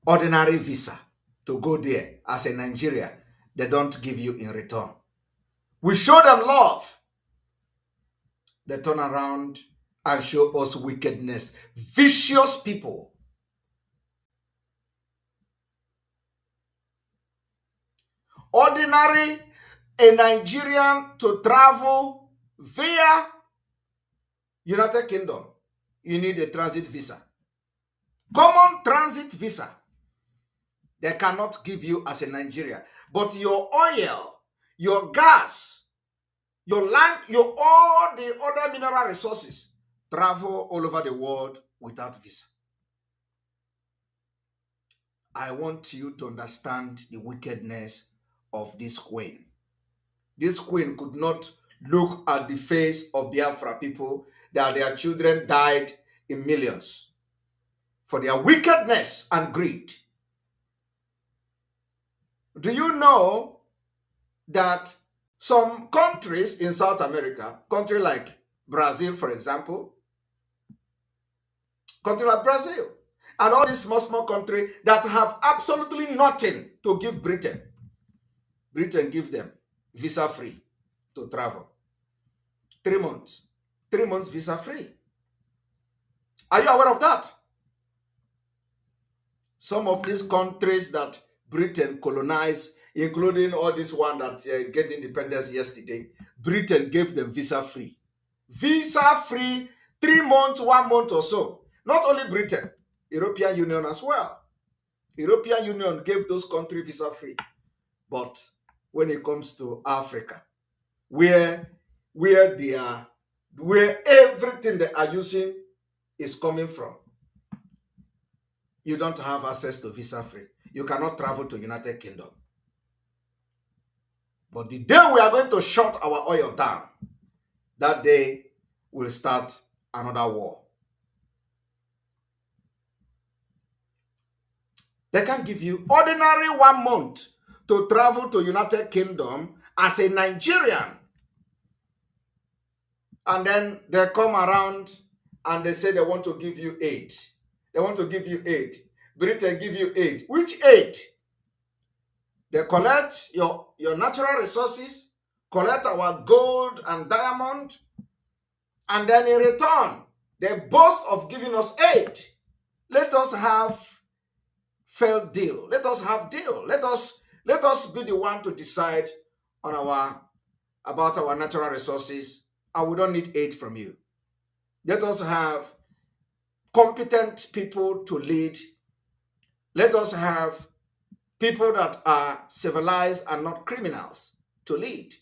Ordinary visa to go there as a Nigerian, they don't give you in return. We show them love. They turn around and show us wickedness. Vicious people. Ordinary, a Nigerian to travel via United Kingdom, you need a transit visa. Common transit visa. They cannot give you as a Nigerian. But your oil, your gas, your land, all the other mineral resources travel all over the world without visa. I want you to understand the wickedness of this queen. This queen could not look at the face of Biafra people that their children died in millions for their wickedness and greed. Do you know that some countries in South America, country like Brazil, for example, country like Brazil, and all these small countries that have absolutely nothing to give Britain, Britain give them visa-free to travel. 3 months. 3 months visa-free. Are you aware of that? Some of these countries that Britain colonized, including all this one that get independence yesterday, Britain gave them visa-free. Visa-free, 3 months, 1 month or so. Not only Britain, European Union as well. European Union gave those countries visa free. But when it comes to Africa, where everything they are using is coming from, you don't have access to visa free. You cannot travel to United Kingdom. But the day we are going to shut our oil down, that day will start another war. They can give you ordinary 1 month to travel to United Kingdom as a Nigerian. And then they come around and they say they want to give you aid. They want to give you aid. Britain give you aid. Which aid? They collect your natural resources, collect our gold and diamond, and then in return, they boast of giving us aid. Let us have fair deal. Let us have deal. Let us be the one to decide on about our natural resources, and we don't need aid from you. Let us have competent people to lead. Let us have people that are civilized and not criminals to lead.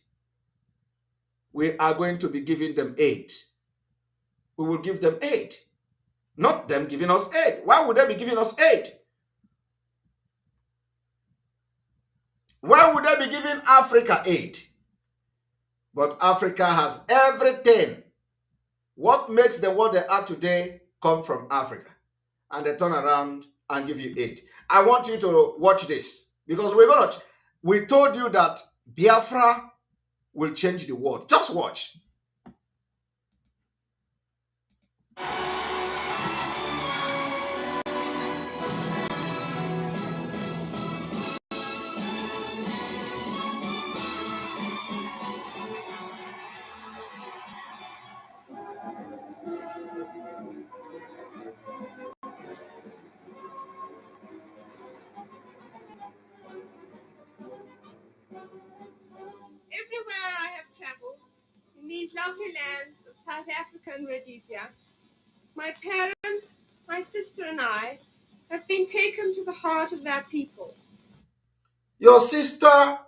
We are going to be giving them aid. We will give them aid, not them giving us aid. Why would they be giving us aid? Why would they be giving Africa aid? But Africa has everything. What makes them what they are today come from Africa. And they turn around and give you aid. I want you to watch this, because we told you that Biafra will change the world. Just watch. Everywhere I have traveled, in these lovely lands of South Africa and Rhodesia, my parents, my sister and I have been taken to the heart of their people. Your sister,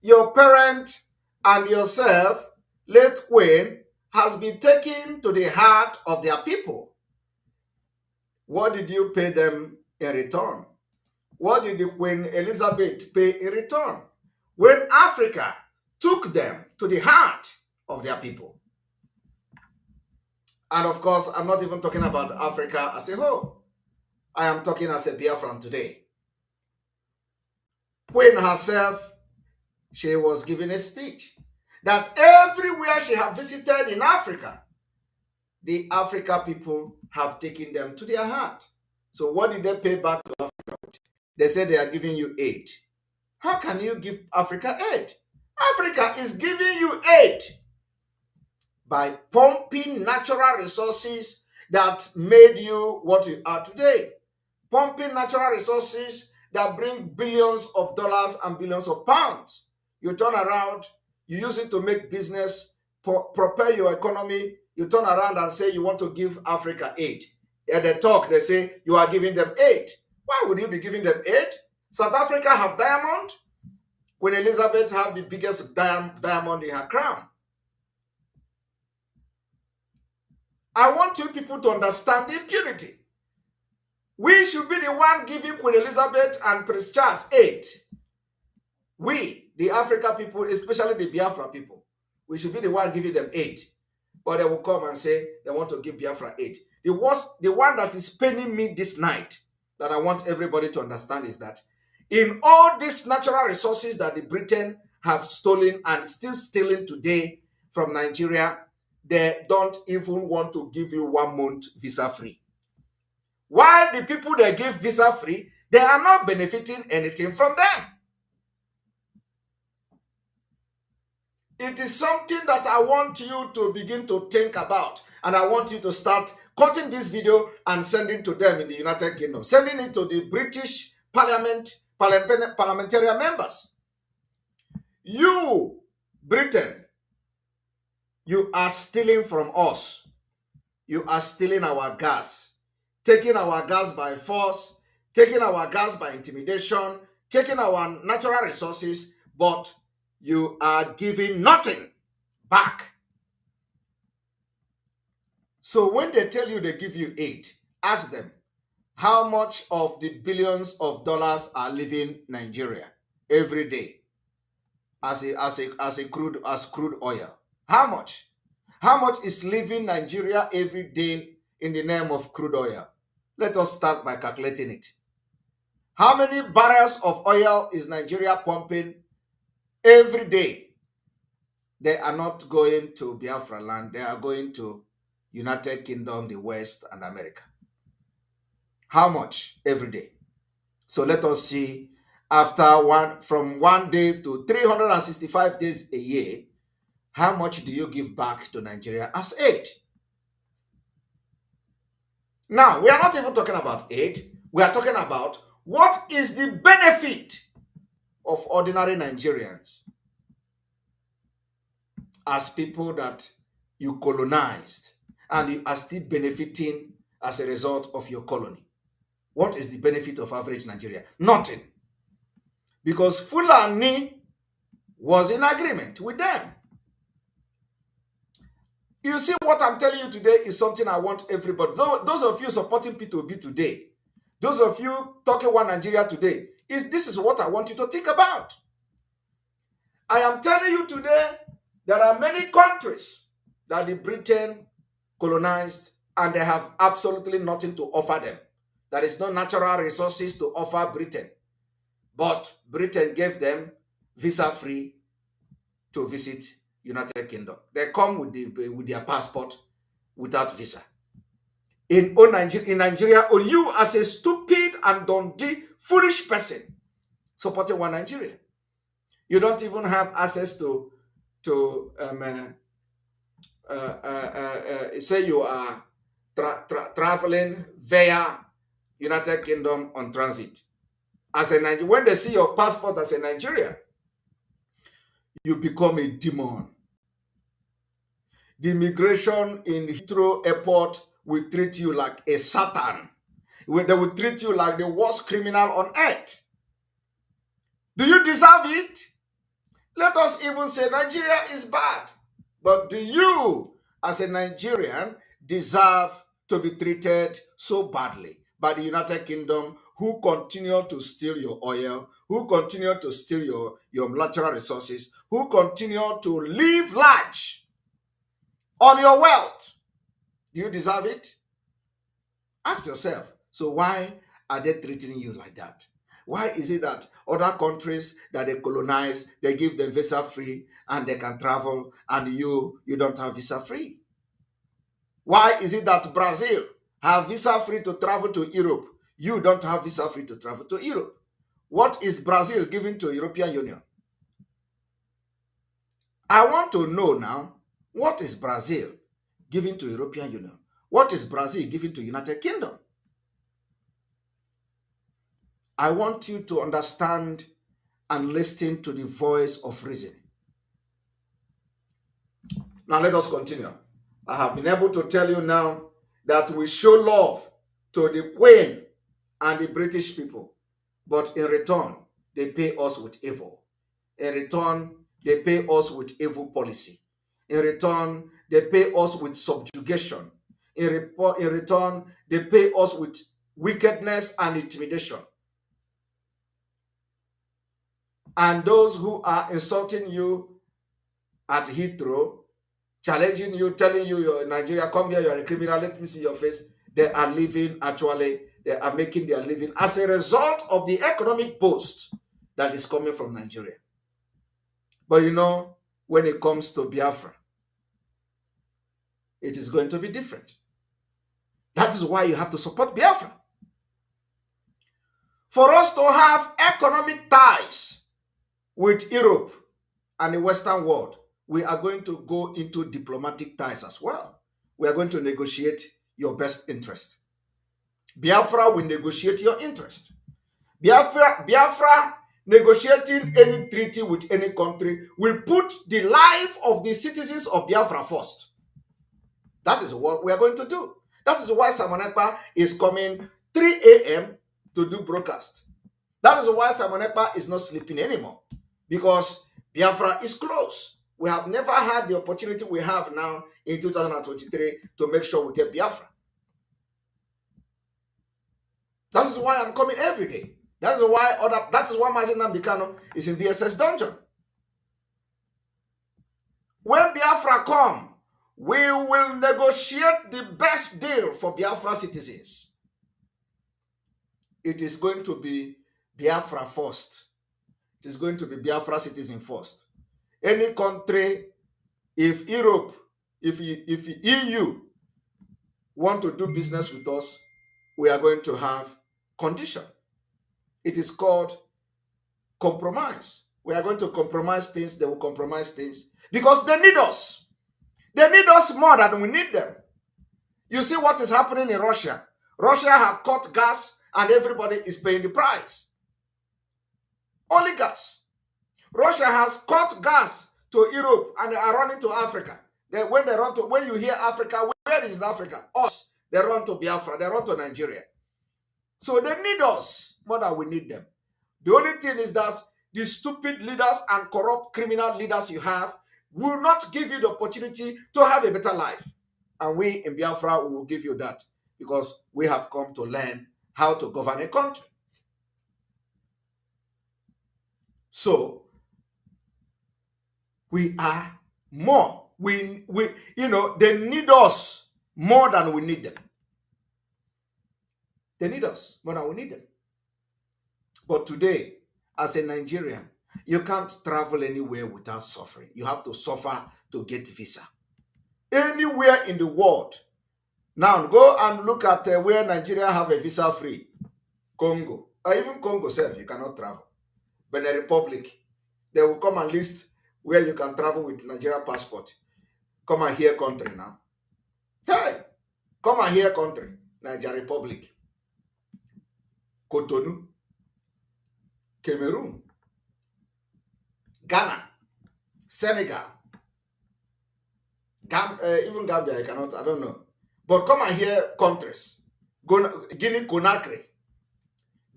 your parent, and yourself, late Queen, has been taken to the heart of their people. What did you pay them in return? What did the Queen Elizabeth pay in return? When Africa took them to the heart of their people. And of course, I'm not even talking about Africa as a whole. I am talking as a Biafran today. Queen herself, she was giving a speech that everywhere she had visited in Africa, the Africa people have taken them to their heart. So what did they pay back to Africa? They said they are giving you aid. How can you give Africa aid? Africa is giving you aid by pumping natural resources that made you what you are today. Pumping natural resources that bring billions of dollars and billions of pounds. You turn around, you use it to make business, prepare your economy. You turn around and say you want to give Africa aid. At the talk, they say you are giving them aid. Why would you be giving them aid? South Africa have diamond. Queen Elizabeth have the biggest diamond in her crown. I want you people to understand the impunity. We should be the one giving Queen Elizabeth and Prince Charles aid. We, the Africa people, especially the Biafra people, we should be the one giving them aid. But they will come and say they want to give Biafra aid. The one that is paining me this night, that I want everybody to understand, is that in all these natural resources that the Britain have stolen and still stealing today from Nigeria, they don't even want to give you 1 month visa free. While the people they give visa free, they are not benefiting anything from them. It is something that I want you to begin to think about. And I want you to start cutting this video and sending to them in the United Kingdom. Sending it to the British parliamentarian members. You, Britain, you are stealing from us. You are stealing our gas. taking our gas by force, taking our gas by intimidation, taking our natural resources, but you are giving nothing back. So when they tell you they give you aid, ask them, how much of the billions of dollars are leaving Nigeria every day as crude oil? How much? How much is leaving Nigeria every day in the name of crude oil? Let us start by calculating it. How many barrels of oil is Nigeria pumping every day? They are not going to Biafra land. They are going to United Kingdom, the West, and America. How much every day? So let us see, from 1 day to 365 days a year, how much do you give back to Nigeria as aid? Now, we are not even talking about aid. We are talking about what is the benefit of ordinary Nigerians as people that you colonized and you are still benefiting as a result of your colony. What is the benefit of average Nigeria? Nothing. Because Fulani was in agreement with them. You see, what I'm telling you today is something I want everybody. Those of you supporting P2B today, those of you talking One Nigeria today, this is what I want you to think about. I am telling you today, there are many countries that the Britain colonized and they have absolutely nothing to offer them. There is no natural resources to offer Britain. But Britain gave them visa-free to visit United Kingdom. They come with their passport without visa. In Nigeria, or you as a stupid and dundee, foolish person supporting One Nigeria, you don't even have access to say you are traveling via United Kingdom on transit. As a Nigerian, when they see your passport as a Nigerian, you become a demon. The immigration in Heathrow Airport will treat you like a Satan. They will treat you like the worst criminal on earth. Do you deserve it? Let us even say Nigeria is bad. But do you, as a Nigerian, deserve to be treated so badly by the United Kingdom, who continue to steal your oil, who continue to steal your natural resources, who continue to live large on your wealth? Do you deserve it? Ask yourself. So why are they treating you like that? Why is it that other countries that they colonize, they give them visa free and they can travel, and you don't have visa free? Why is it that Brazil have visa free to travel to Europe? You don't have visa free to travel to Europe. What is Brazil giving to European Union? I want to know now, what is Brazil giving to European Union? What is Brazil giving to United Kingdom? I want you to understand and listen to the voice of reason. Now let us continue. I have been able to tell you now that we show love to the Queen and the British people, but in return, they pay us with evil. In return, they pay us with evil policy. In return, they pay us with subjugation. In return, they pay us with wickedness and intimidation. And those who are insulting you at Heathrow, challenging you, telling you you're in Nigeria, come here, you're a criminal, let me see your face. They are living, actually, they are making their living as a result of the economic boost that is coming from Nigeria. But you know, when it comes to Biafra, it is going to be different. That is why you have to support Biafra. For us to have economic ties with Europe and the Western world, we are going to go into diplomatic ties as well. We are going to negotiate your best interest. Biafra will negotiate your interest. Biafra negotiating any treaty with any country will put the life of the citizens of Biafra first. That is what we are going to do. That is why Simon Ekpa is coming 3 a.m. to do broadcast. That is why Simon Ekpa is not sleeping anymore, because Biafra is close. We have never had the opportunity we have now in 2023 to make sure we get Biafra. That is why I'm coming every day. That is why Mazi Nnamdi Kanu is in DSS dungeon. When Biafra come, we will negotiate the best deal for Biafra citizens. It is going to be Biafra first. It is going to be Biafra citizen first. Any country, if Europe, if EU want to do business with us, we are going to have condition. It is called compromise. We are going to compromise things, they will compromise things, because they need us. They need us more than we need them. You see what is happening in Russia. Russia have cut gas and everybody is paying the price. Only gas. Russia has cut gas to Europe and they are running to Africa. When you hear Africa, where is Africa? Us. They run to Biafra, they run to Nigeria. So they need us more than we need them. The only thing is that the stupid leaders and corrupt criminal leaders you have will not give you the opportunity to have a better life. And we in Biafra will give you that, because we have come to learn how to govern a country. So we are more. They need us more than we need them. They need us more than we need them. But today, as a Nigerian, you can't travel anywhere without suffering. You have to suffer to get visa. Anywhere in the world. Now, go and look at where Nigeria have a visa free. Congo. Or even Congo self, you cannot travel. Benin Republic, they will come and list where you can travel with Nigeria passport. Come and hear country now. Hey, come and hear country. Nigeria Republic. Cotonou. Cameroon. Ghana. Senegal. Even Gambia, I cannot, I don't know. But come and hear countries. Guinea-Conakry.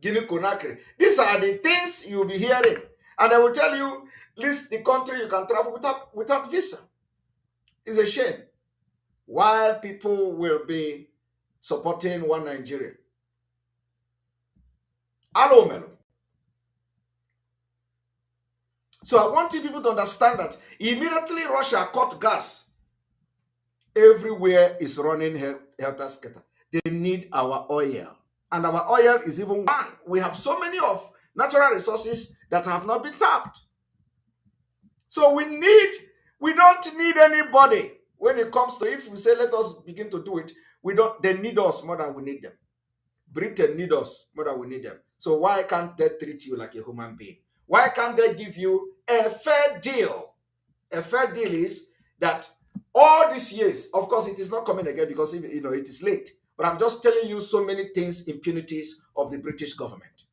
Guinea-Conakry. These are the things you'll be hearing. And I will tell you, list the country you can travel without visa. It's a shame. While people will be supporting one Nigeria. Hello, Melo. So I want you people to understand that immediately Russia cut gas. Everywhere is running helter-skelter. They need our oil. And our oil is even one. We have so many of natural resources that have not been tapped. So we don't need anybody. When it comes to, if we say let us begin to do it, they need us more than we need them. Britain need us more than we need them. So why can't they treat you like a human being? Why can't they give you a fair deal? A fair deal is that all these years, of course, it is not coming again because it is late. But I'm just telling you so many things, impunities of the British government.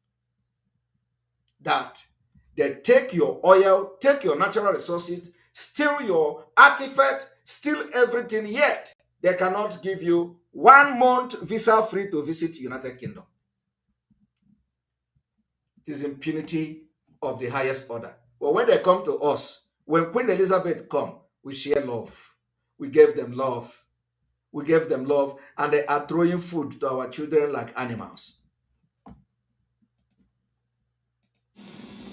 That they take your oil, take your natural resources, steal your artifact, steal everything, yet they cannot give you 1 month visa free to visit the United Kingdom. It is impunity of the highest order. But when they come to us, when Queen Elizabeth come, we share love. We gave them love. We gave them love, and they are throwing food to our children like animals.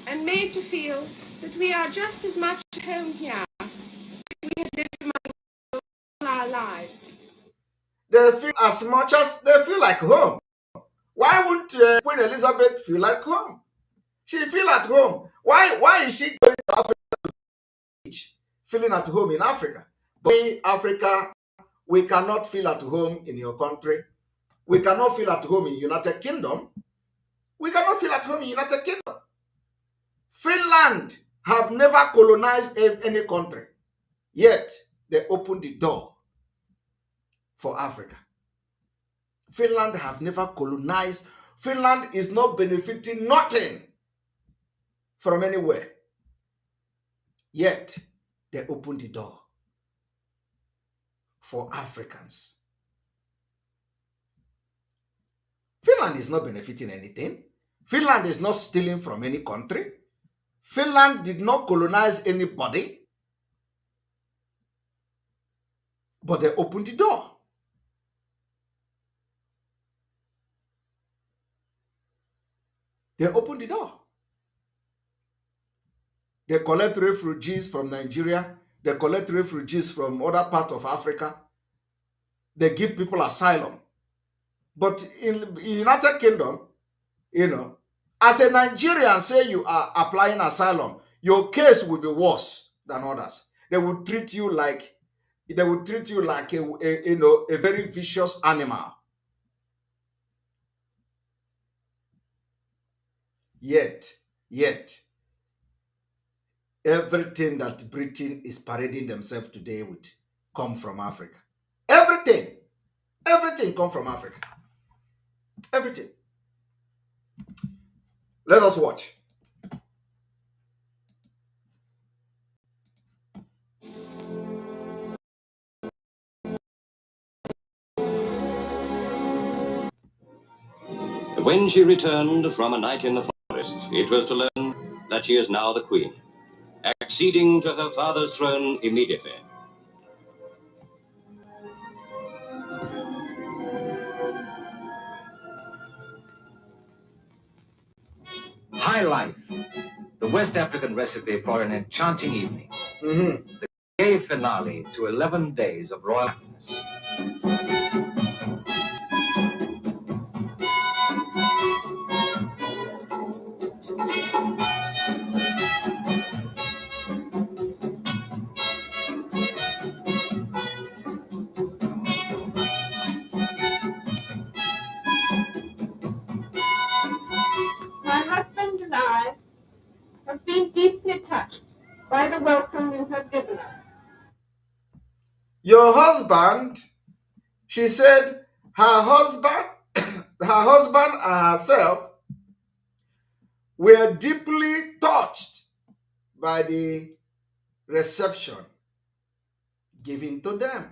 And made to feel that we are just as much at home here as we have lived among all our lives. They feel as much as they feel like home. Why wouldn't Queen Elizabeth feel like home? She feel at home. Why is she going to Africa feeling at home in Africa? But in Africa, we cannot feel at home in your country. We cannot feel at home in United Kingdom. We cannot feel at home in United Kingdom. Finland have never colonized any country. Yet, they opened the door for Africa. Finland have never colonized. Finland is not benefiting nothing from anywhere. Yet, they opened the door for Africans. Finland is not benefiting anything. Finland is not stealing from any country. Finland did not colonize anybody. But they opened the door. They opened the door. They collect refugees from Nigeria. They collect refugees from other parts of Africa. They give people asylum. But in the United Kingdom, you know, as a Nigerian, say you are applying asylum, your case will be worse than others. They will treat you like a very vicious animal. Yet, everything that Britain is parading themselves today with come from Africa. Everything come from Africa. Everything. Let us watch. When she returned from a night in the forest, it was to learn that she is now the queen, acceding to her father's throne immediately. High Life, the West African recipe for an enchanting evening. The gay finale to 11 days of royal happiness. My husband and I have been deeply touched by the welcome you have given us. Your husband, she said, her husband and herself were deeply touched by the reception given to them.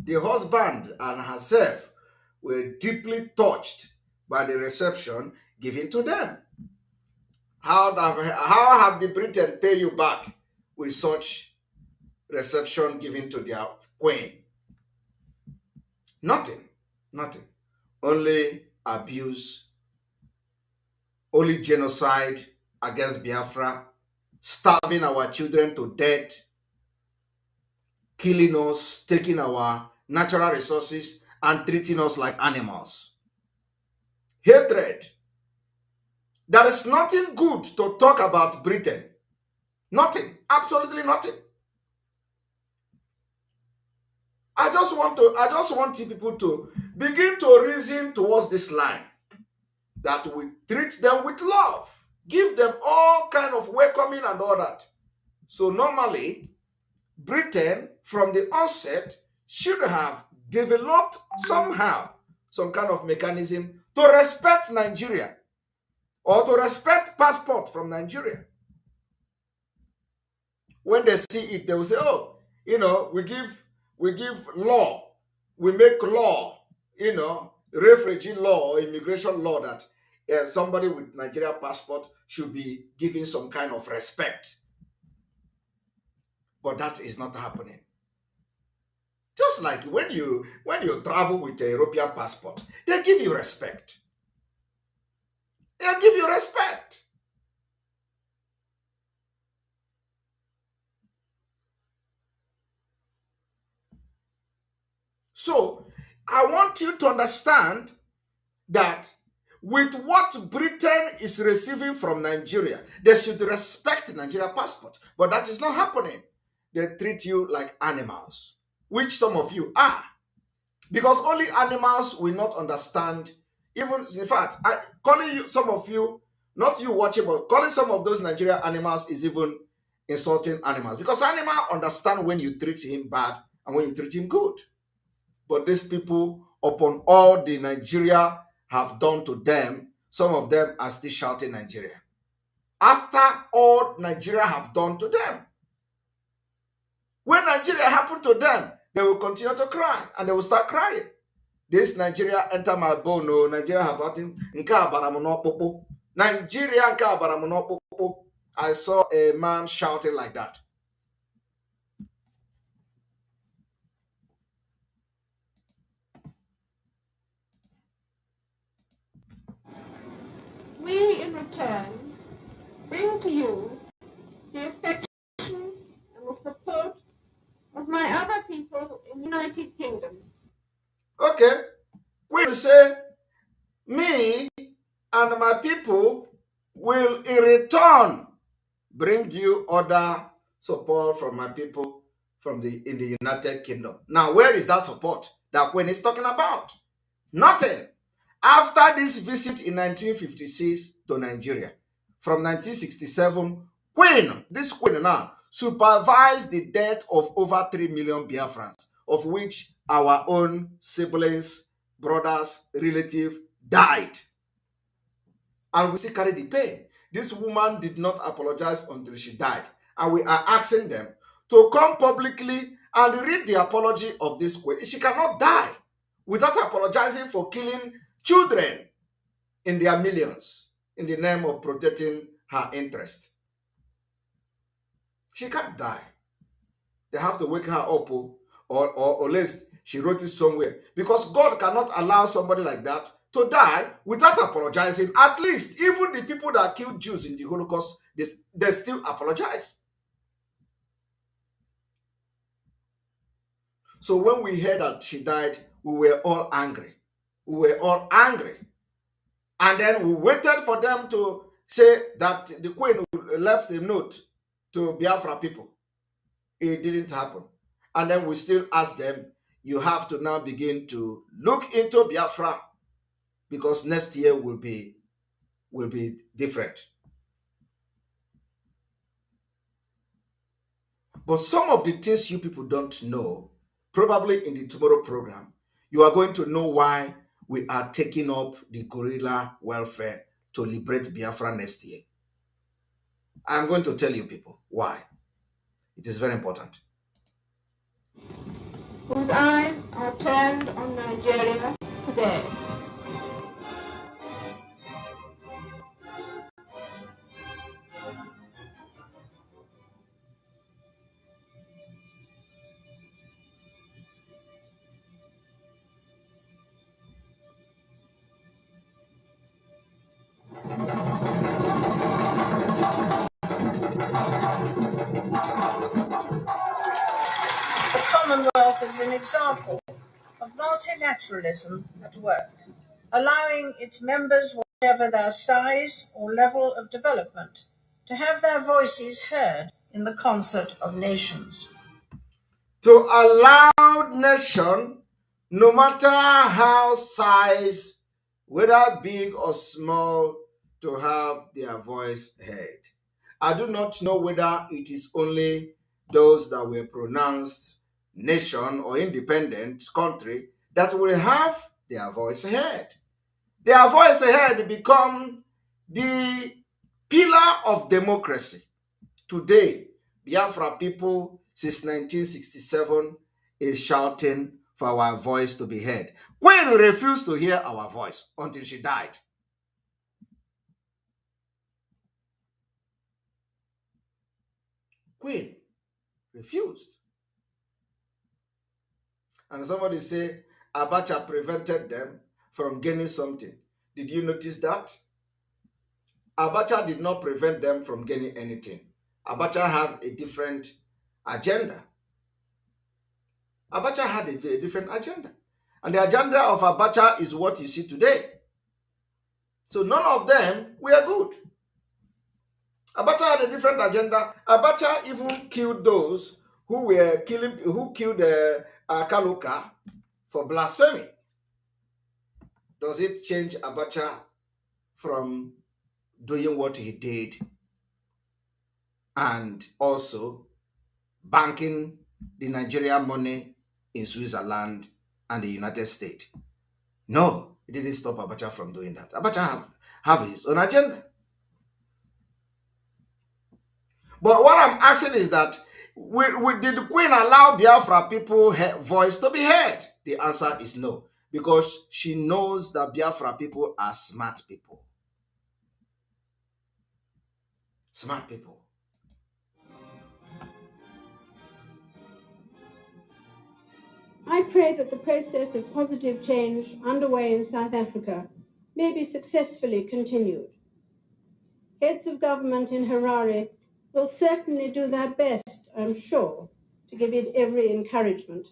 The husband and herself were deeply touched by the reception given to them. How have the Britain pay you back with such reception given to their queen? Nothing. Only abuse, only genocide against Biafra, starving our children to death, killing us, taking our natural resources and treating us like animals. Hatred. There is nothing good to talk about Britain. Nothing. Absolutely nothing. I just want people to begin to reason towards this line, that we treat them with love, give them all kind of welcoming and all that. So normally, Britain from the onset should have developed somehow some kind of mechanism to respect Nigeria or to respect passport from Nigeria. When they see it, they will say, oh, we give law, we make law, refugee law or immigration law that somebody with Nigeria passport should be given some kind of respect. But that is not happening. Just like when you travel with a European passport, they give you respect. They'll give you respect. So, I want you to understand that with what Britain is receiving from Nigeria, they should respect Nigeria passport. But that is not happening. They treat you like animals, which some of you are. Because only animals will not understand. Even, in fact, calling you, some of you, not you watching, but calling some of those Nigerian animals is even insulting animals. Because animals understand when you treat him bad and when you treat him good. But these people, upon all the Nigeria have done to them, some of them are still shouting Nigeria. After all Nigeria have done to them. When Nigeria happened to them, they will continue to cry and they will start crying. This Nigeria enter my bone. No, Nigeria have gotten Nigeria. I saw a man shouting like that. We, in return, bring to you the affection and the support of my other people in the United Kingdom. Okay. We say, me and my people will in return bring you other support from my people in the United Kingdom. Now, where is that support that Queen is talking about? Nothing. After this visit in 1956 to Nigeria, from 1967, this Queen now supervised the death of over 3 million Biafrans, of which our own siblings, brothers, relatives died. And we still carry the pain. This woman did not apologize until she died. And we are asking them to come publicly and read the apology of this Queen. She cannot die without apologizing for killing children in their millions in the name of protecting her interest. She can't die. They have to wake her up, or less she wrote it somewhere. Because God cannot allow somebody like that to die without apologizing. At least, even the people that killed Jews in the Holocaust, they still apologize. So when we heard that she died, we were all angry. And then we waited for them to say that the Queen left a note to Biafra people. It didn't happen. And then we still asked them, you have to now begin to look into Biafra, because next year will be different. But some of the things you people don't know, probably in the tomorrow program, you are going to know why we are taking up the guerrilla warfare to liberate Biafra next year. I'm going to tell you people why. It is very important. Whose eyes are turned on Nigeria today. The Commonwealth is an example of multilateralism at work, allowing its members, whatever their size or level of development, to have their voices heard in the concert of nations. To allow nation, no matter how size, whether big or small, to have their voice heard. I do not know whether it is only those that were pronounced nation or independent country that will have their voice heard. Their voice heard become the pillar of democracy. Today, Biafra people since 1967 is shouting for our voice to be heard. Queen refused to hear our voice until she died. Queen refused. And somebody say Abacha prevented them from gaining something. Did you notice that? Abacha did not prevent them from gaining anything. Abacha have a different agenda. Abacha had a very different agenda. And the agenda of Abacha is what you see today. So none of them were good. Abacha had a different agenda. Abacha even killed those who killed Kaluka for blasphemy. Does it change Abacha from doing what he did and also banking the Nigerian money in Switzerland and the United States? No, it didn't stop Abacha from doing that. Abacha have his own agenda. But what I'm asking is that, did the Queen allow Biafra people's voice to be heard? The answer is no. because she knows that Biafra people are smart people. Smart people. I pray that the process of positive change underway in South Africa may be successfully continued. Heads of government in Harare will certainly do their best, I'm sure, to give it every encouragement.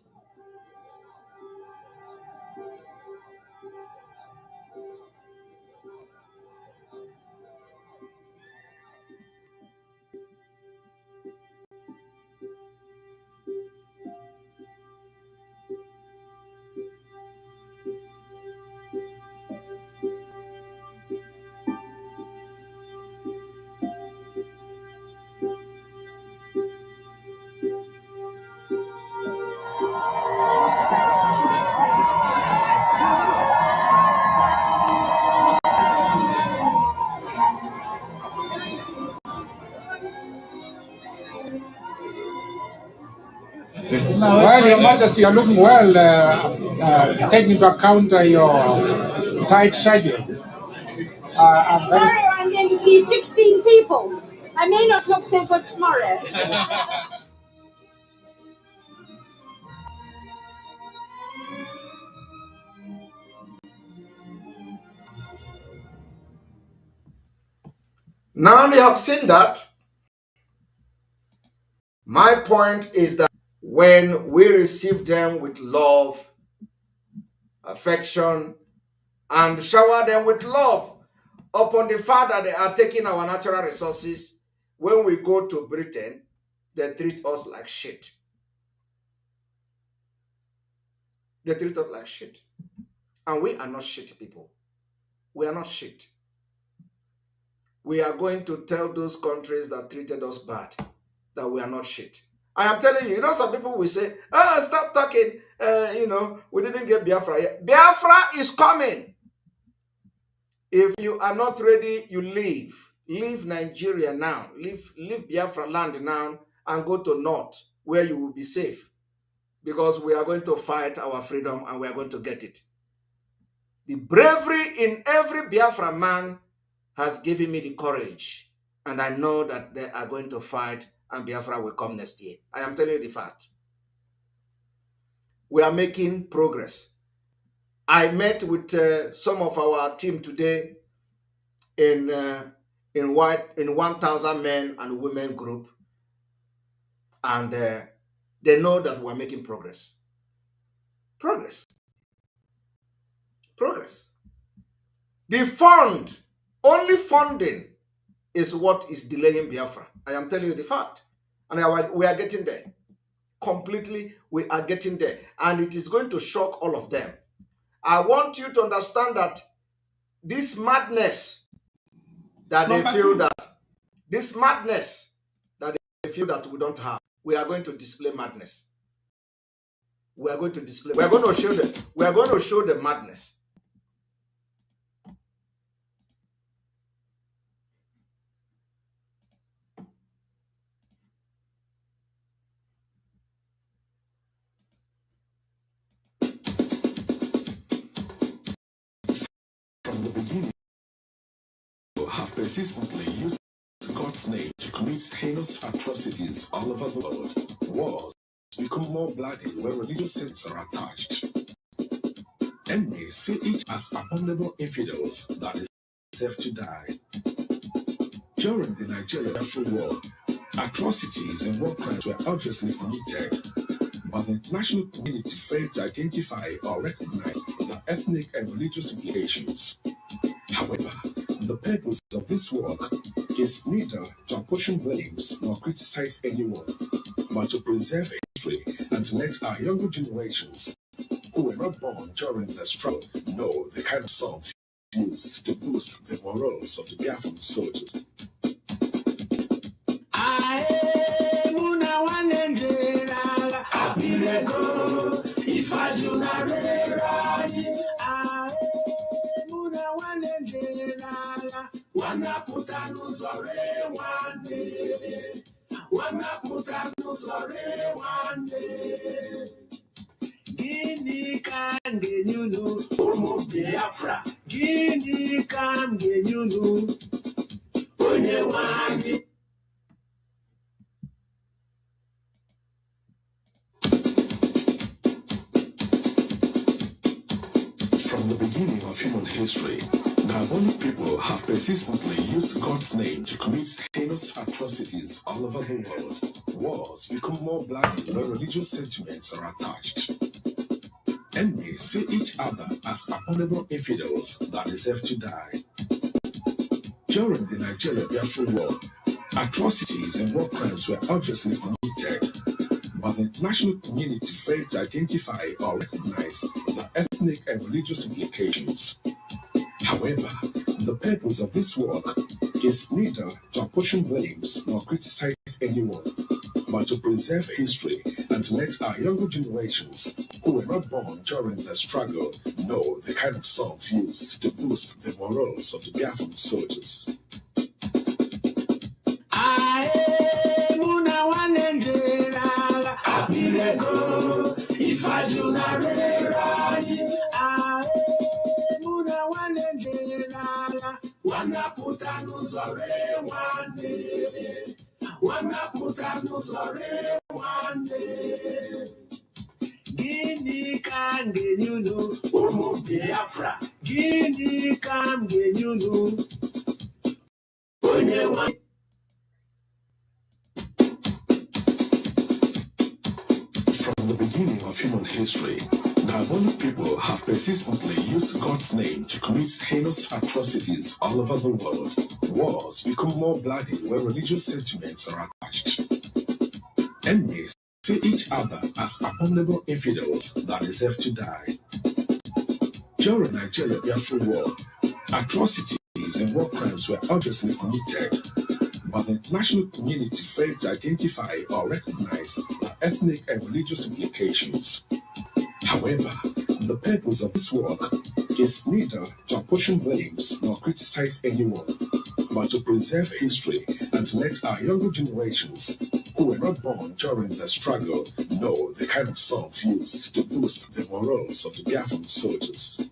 Well, Your Majesty, you're looking well, taking into account your tight schedule. Tomorrow I'm going to see 16 people. I may not look so good tomorrow. Now you have seen that. My point is that when we receive them with love, affection, and shower them with love upon the fact that they are taking our natural resources, when we go to Britain, they treat us like shit. They treat us like shit. And we are not shit people. We are not shit. We are going to tell those countries that treated us bad that we are not shit. I am telling you, some people will say, stop talking, we didn't get Biafra yet. Biafra is coming. If you are not ready, you leave. Leave Nigeria now. Leave Biafra land now and go to North where you will be safe. Because we are going to fight our freedom and we are going to get it. The bravery in every Biafra man has given me the courage. And I know that they are going to fight and Biafra will come next year. I am telling you the fact. We are making progress. I met with some of our team today in 1,000 men and women group. And they know that we're making progress. Progress. The only funding is what is delaying Biafra. I am telling you the fact. And we are getting there. Completely, we are getting there. And it is going to shock all of them. I want you to understand that this madness that they feel that we don't have, we are going to display madness. We are going to show the madness. From the beginning, have persistently used God's name to commit heinous atrocities all over the world. Wars become more bloody when religious sects are attached. Enemies see each as abominable infidels that deserve to die. During the Nigeria-Biafra War, atrocities and war crimes were obviously committed, but the international community failed to identify or recognize the ethnic and religious implications. However, the purpose of this work is neither to apportion blames nor criticize anyone, but to preserve history and to let our younger generations who were not born during the struggle know the kind of songs used to boost the morals of the Biafran soldiers. Gini can you know, Omo Biafra. Gini can you know, Onye Wani. From the beginning of human history, diabolic people have persistently used God's name to commit heinous atrocities all over the world. Wars become more bloody where religious sentiments are attached. Enemies see each other as abominable infidels that deserve to die. During the Nigeria-Biafra War, atrocities and war crimes were obviously committed, but the international community failed to identify or recognize the ethnic and religious implications. However, the purpose of this work is neither to apportion blames nor criticize anyone, but to preserve history and to let our younger generations who were not born during the struggle know the kind of songs used to boost the morals of the Biafran soldiers. Gini can you know, Omo Biafra. Gini can you know, Onye Wani. From the beginning of human history, diabolic people have persistently used God's name to commit heinous atrocities all over the world. Wars become more bloody where religious sentiments are attached. Enemies see each other as abominable infidels that deserve to die. During Nigeria-Biafra War, atrocities and war crimes were obviously committed, but the international community failed to identify or recognize the ethnic and religious implications. However, the purpose of this work is neither to apportion blames nor criticize anyone, but to preserve history and to let our younger generations who were not born during the struggle know the kind of songs used to boost the morals of the Biafran soldiers.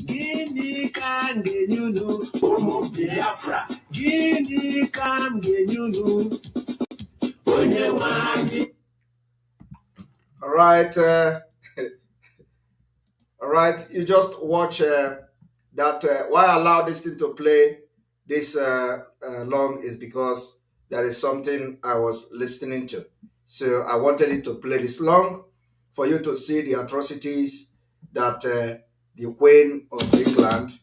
Gini can you know, Omo Biafra. Gini can you know, Onye Wani. All right, all right. You just watch that. Why I allow this thing to play this long is because there is something I was listening to. So I wanted it to play this long for you to see the atrocities that the Queen of England,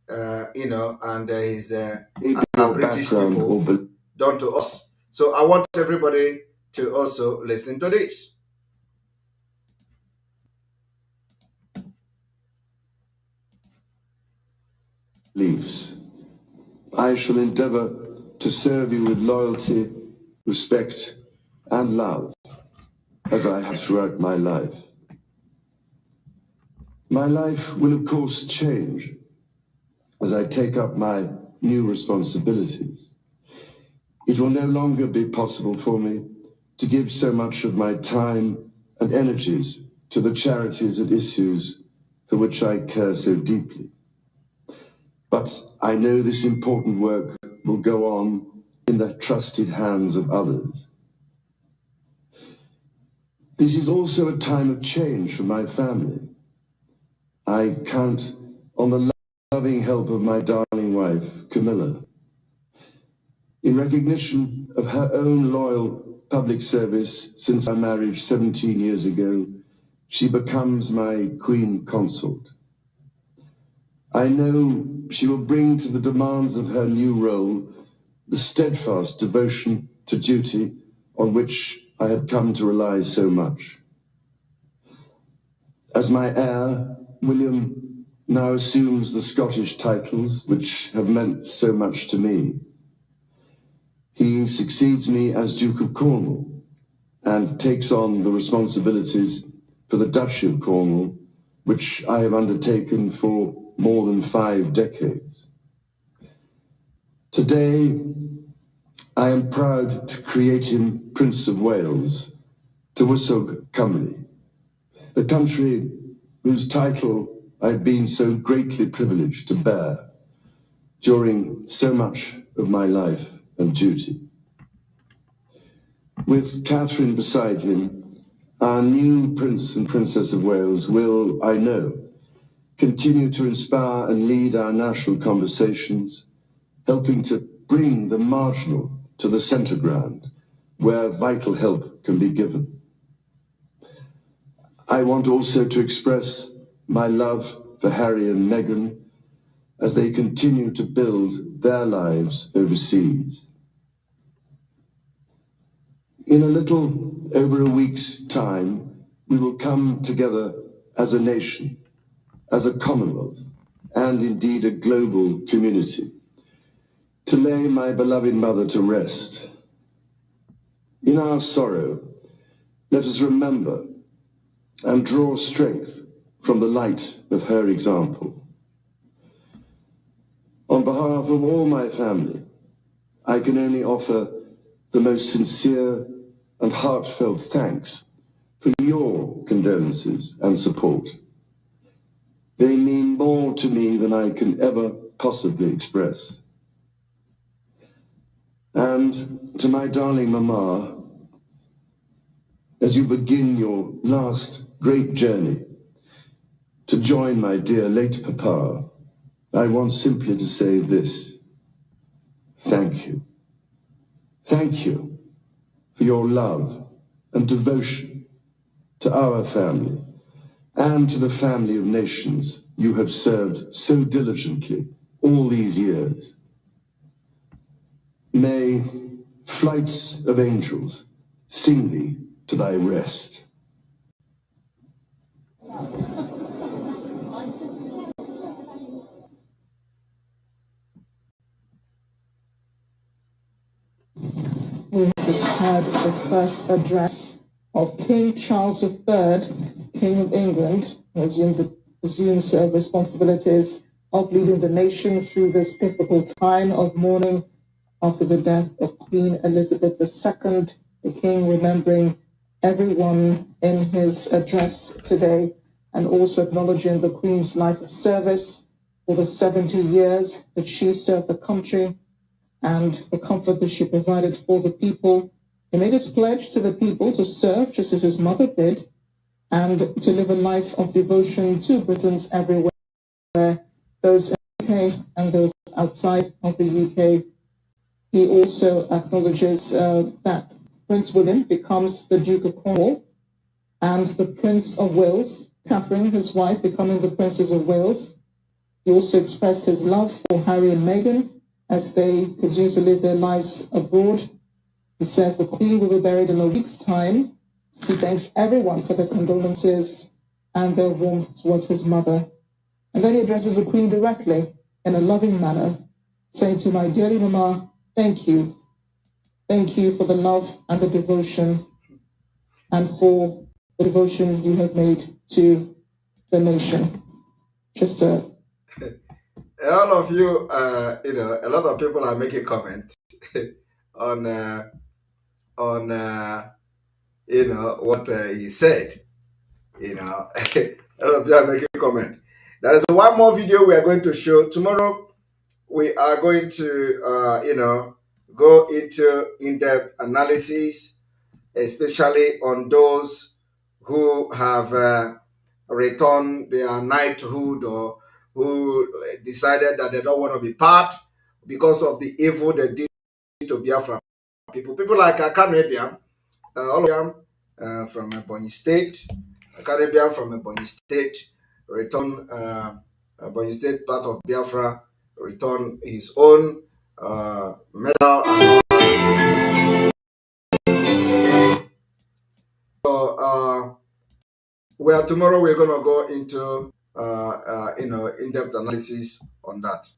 and his British people done to us. So I want everybody to also listen to this. Beliefs. I shall endeavor to serve you with loyalty, respect, and love, as I have throughout my life. My life will, of course, change as I take up my new responsibilities. It will no longer be possible for me to give so much of my time and energies to the charities and issues for which I care so deeply. But I know this important work will go on in the trusted hands of others. This is also a time of change for my family. I count on the loving help of my darling wife, Camilla. In recognition of her own loyal public service since our marriage 17 years ago, she becomes my Queen Consort. I know she will bring to the demands of her new role the steadfast devotion to duty on which I had come to rely so much. As my heir, William now assumes the Scottish titles which have meant so much to me. he succeeds me as Duke of Cornwall and takes on the responsibilities for the Duchy of Cornwall, which I have undertaken for more than 5 decades. Today, I am proud to create him Prince of Wales, Tywysog Cymru, the country whose title I've been so greatly privileged to bear during so much of my life and duty. With Catherine beside him, our new Prince and Princess of Wales will, I know, continue to inspire and lead our national conversations, helping to bring the marginal to the centre ground, where vital help can be given. I want also to express my love for Harry and Meghan as they continue to build their lives overseas. In a little over a week's time, we will come together as a nation, as a Commonwealth, and indeed a global community, to lay my beloved mother to rest. In our sorrow, let us remember and draw strength from the light of her example. On behalf of all my family, I can only offer the most sincere and heartfelt thanks for your condolences and support. They mean more to me than I can ever possibly express. And to my darling Mama, as you begin your last great journey to join my dear late Papa, I want simply to say this: thank you. Thank you for your love and devotion to our family and to the family of nations you have served so diligently all these years. May flights of angels sing thee to thy rest. We have just heard the first address of King Charles III, King of England, who assumes responsibilities of leading the nation through this difficult time of mourning after the death of Queen Elizabeth II. The King remembering everyone in his address today and also acknowledging the Queen's life of service over 70 years that she served the country and the comfort that she provided for the people. He made his pledge to the people to serve just as his mother did and to live a life of devotion to Britons everywhere, those in the UK and those outside of the UK. He also acknowledges that Prince William becomes the Duke of Cornwall and the Prince of Wales, Catherine, his wife, becoming the Princess of Wales. He also expressed his love for Harry and Meghan as they continue to live their lives abroad. He says the Queen will be buried in a week's time. He thanks everyone for their condolences and their warmth towards his mother. And then he addresses the Queen directly in a loving manner, saying to my dearly Mama, thank you. Thank you for the love and the devotion and for the devotion you have made to the nation. Just all of you, a lot of people are making comments on what he said. A lot of you are making comment. There is one more video we are going to show tomorrow. We are going to, go into in-depth analysis, especially on those who have returned their knighthood or who decided that they don't want to be part because of the evil they did to Biafra people. People like Akanebiam, all of them from Ebonyi State. Akanebiam from Ebonyi State returned Ebonyi State, part of Biafra, returned his own medal and all. So tomorrow we're going to go into in-depth analysis on that.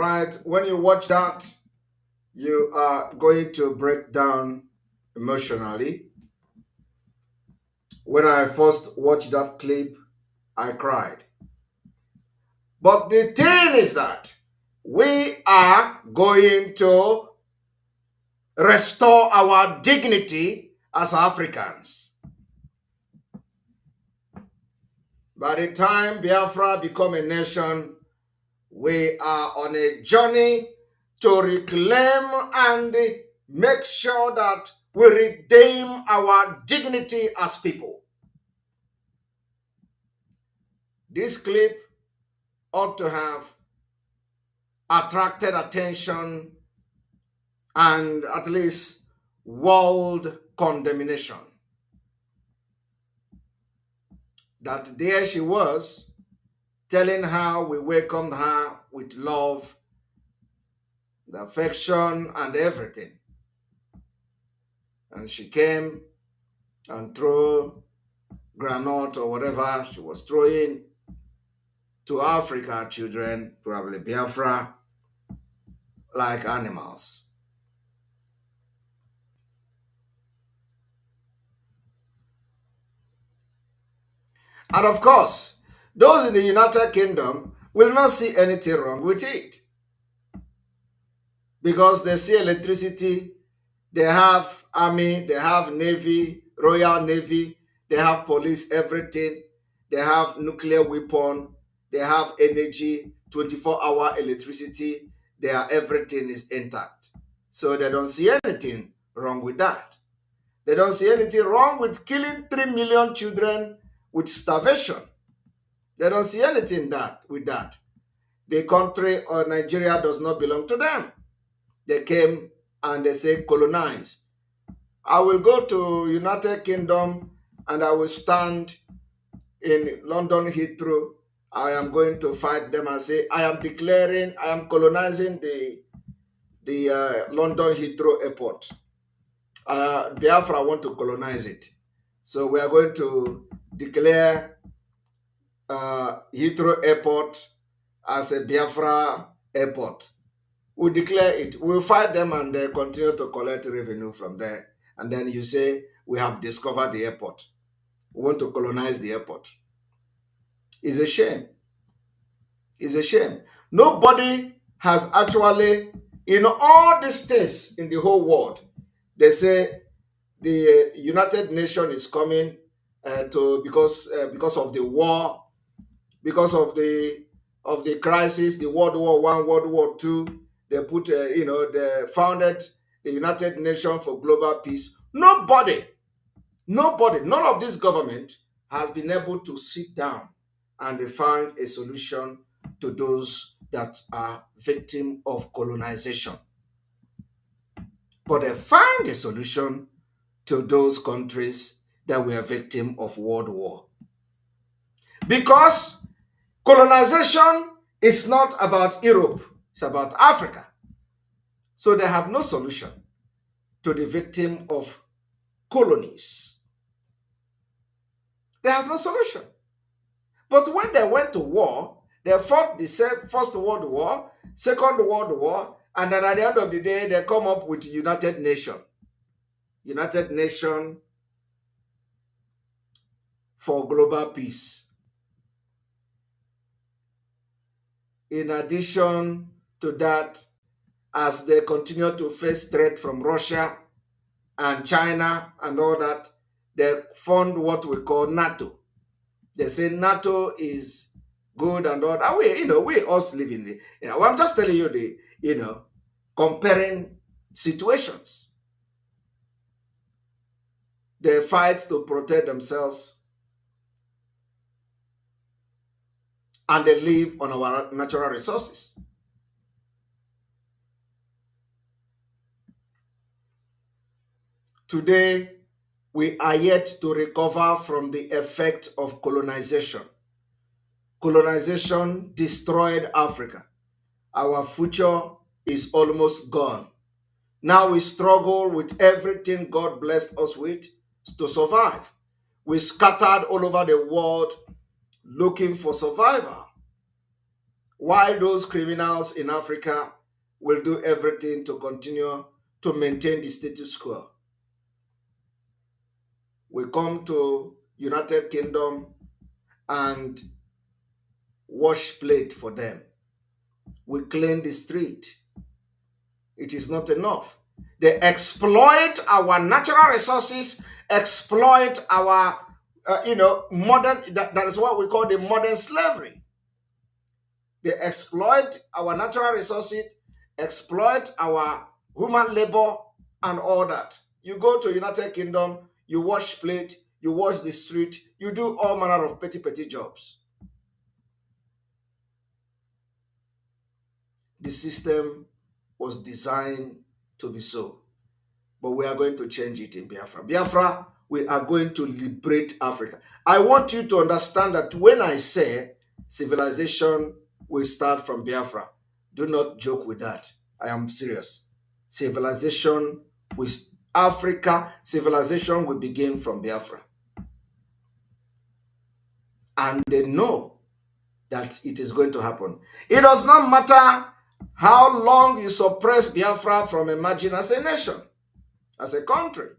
Right, when you watch that, you are going to break down emotionally. When I first watched that clip, I cried. But the thing is that we are going to restore our dignity as Africans. By the time Biafra become a nation, we are on a journey to reclaim and make sure that we redeem our dignity as people. This clip ought to have attracted attention and at least world condemnation. That there she was, telling how we welcomed her with love, the affection, and everything. And she came and threw granite or whatever she was throwing to Africa children, probably Biafra, like animals. And of course, those in the United Kingdom will not see anything wrong with it. Because they see electricity, they have army, they have navy, Royal Navy, they have police, everything. They have nuclear weapon, they have energy, 24-hour electricity, everything is intact. So they don't see anything wrong with that. They don't see anything wrong with killing 3 million children with starvation. They don't see anything with that. The country or Nigeria does not belong to them. They came and they say colonize. I will go to United Kingdom and I will stand in London Heathrow. I am going to fight them and say, I am colonizing the London Heathrow airport. Biafra want to colonize it. So we are going to declare Heathrow Airport as a Biafra airport. We'll declare it. We'll fight them and they continue to collect revenue from there. And then you say, we have discovered the airport. We want to colonize the airport. It's a shame. It's a shame. Nobody has actually, in all the states in the whole world, they say the United Nations is coming because of the war, because of the crisis, the World War I, World War II. They put, they founded the United Nations for Global Peace. Nobody, none of this government has been able to sit down and find a solution to those that are victims of colonization. But they found a solution to those countries that were victims of World War. Because colonization is not about Europe, it's about Africa. So they have no solution to the victim of colonies. They have no solution. But when they went to war, they fought the First World War, Second World War, and then at the end of the day, they come up with United Nations. United Nations for Global Peace. In addition to that, as they continue to face threat from Russia and China and all that, they formed what we call NATO. They say NATO is good and all that. We us live in the, I'm just telling you comparing situations. They fight to protect themselves and they live on our natural resources. Today, we are yet to recover from the effect of colonization. Colonization destroyed Africa. Our future is almost gone. Now we struggle with everything God blessed us with to survive. We scattered all over the world looking for survival. While those criminals in Africa will do everything to continue to maintain the status quo. We come to United Kingdom and wash plate for them. We clean the street. It is not enough. They exploit our natural resources, exploit our, modern, that is what we call the modern slavery. They exploit our natural resources, exploit our human labor and all that. You go to United Kingdom, you wash plate, you wash the street, you do all manner of petty jobs. The system was designed to be so. But we are going to change it in Biafra. Biafra, we are going to liberate Africa. I want you to understand that when I say civilization will start from Biafra, do not joke with that. I am serious. Civilization with Africa, civilization will begin from Biafra. And they know that it is going to happen. It does not matter how long you suppress Biafra from emerging as a nation, as a country.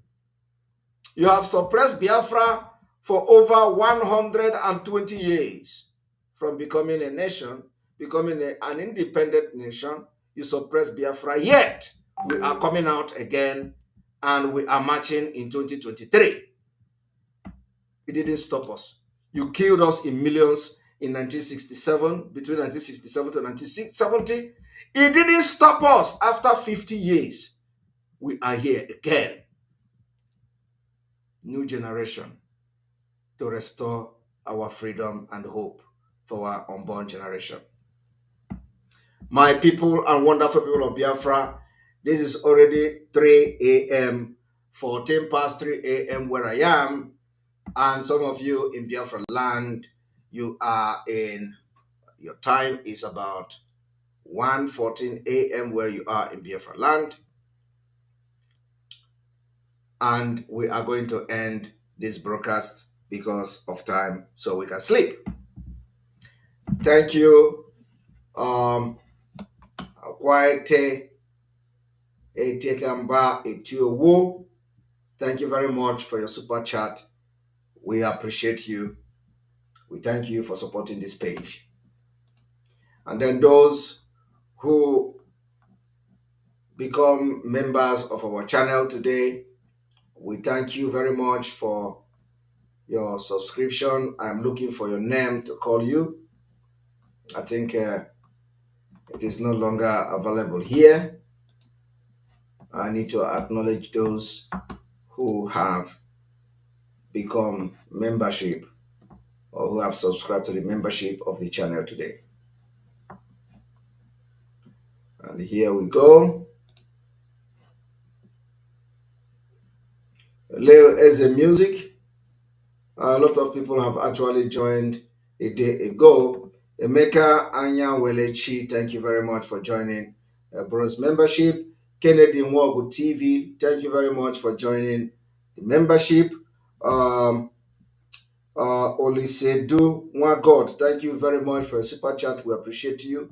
You have suppressed Biafra for over 120 years from becoming a nation, becoming an independent nation. You suppress Biafra, yet we are coming out again and we are marching in 2023. It didn't stop us. You killed us in millions in 1967, between 1967 to 1970. It didn't stop us. After 50 years, we are here again. new generation to restore our freedom and hope for our unborn generation. My people and wonderful people of Biafra, this is already 3 a.m., 14 past 3 a.m. where I am, and some of you in Biafra land, your time is about 1:14 a.m. where you are in Biafra land, and we are going to end this broadcast because of time so we can sleep. Thank you. Thank you very much for your super chat. We appreciate you. We thank you for supporting this page. And then those who become members of our channel today, we thank you very much for your subscription. I'm looking for your name to call you. I think it is no longer available here. I need to acknowledge those who have become membership or who have subscribed to the membership of the channel today. And here we go. Leo Eze Music. A lot of people have actually joined a day ago. Emeka Anya Welechi, thank you very much for joining Bros membership. Kennedy Nwogu TV, thank you very much for joining the membership. Olisedu Nwagod, thank you very much for a super chat. We appreciate you.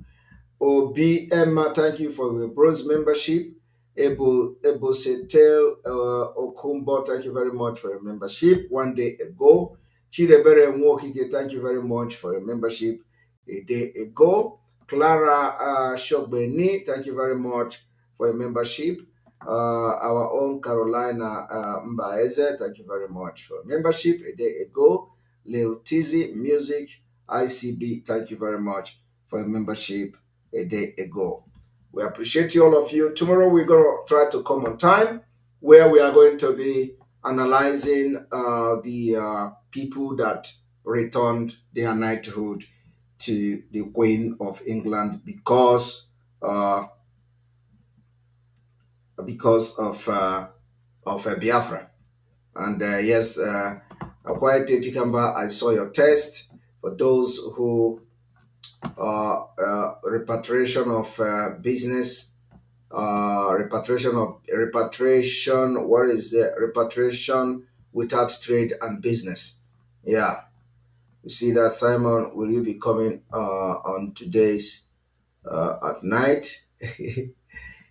Obi Emma, thank you for your Bros membership. Ebo Setel Okumbo, thank you very much for your membership 1 day ago. Chidebere Nwokike, thank you very much for your membership a day ago. Clara Shogbeni, thank you very much for your membership. Our own Carolina Mbaeze, thank you very much for your membership a day ago. Lil Tizzy Music ICB, thank you very much for your membership a day ago. We appreciate you, all of you. Tomorrow we're going to try to come on time, where we are going to be analyzing the people that returned their knighthood to the Queen of England because of Biafra. And yes, Akwai Tikamba, I saw your test. For those who repatriation of business, repatriation, what is it? Repatriation without trade and business. Yeah, you see that, Simon. Will you be coming on today's at night?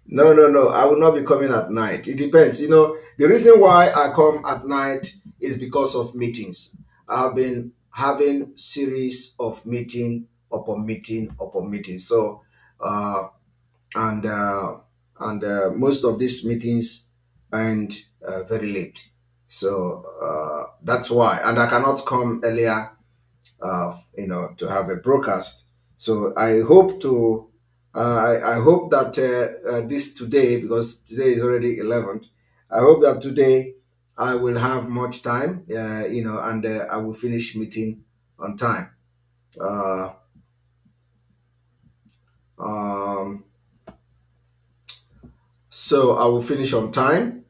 No, I will not be coming at night. It depends. You know, the reason why I come at night is because of meetings. I've been having series of meeting upon meeting upon meeting. So, and most of these meetings end very late. So that's why. And I cannot come earlier, to have a broadcast. So I hope to. I hope that this today, because today is already 11th, I hope that today I will have much time, and I will finish meeting on time. So I will finish on time,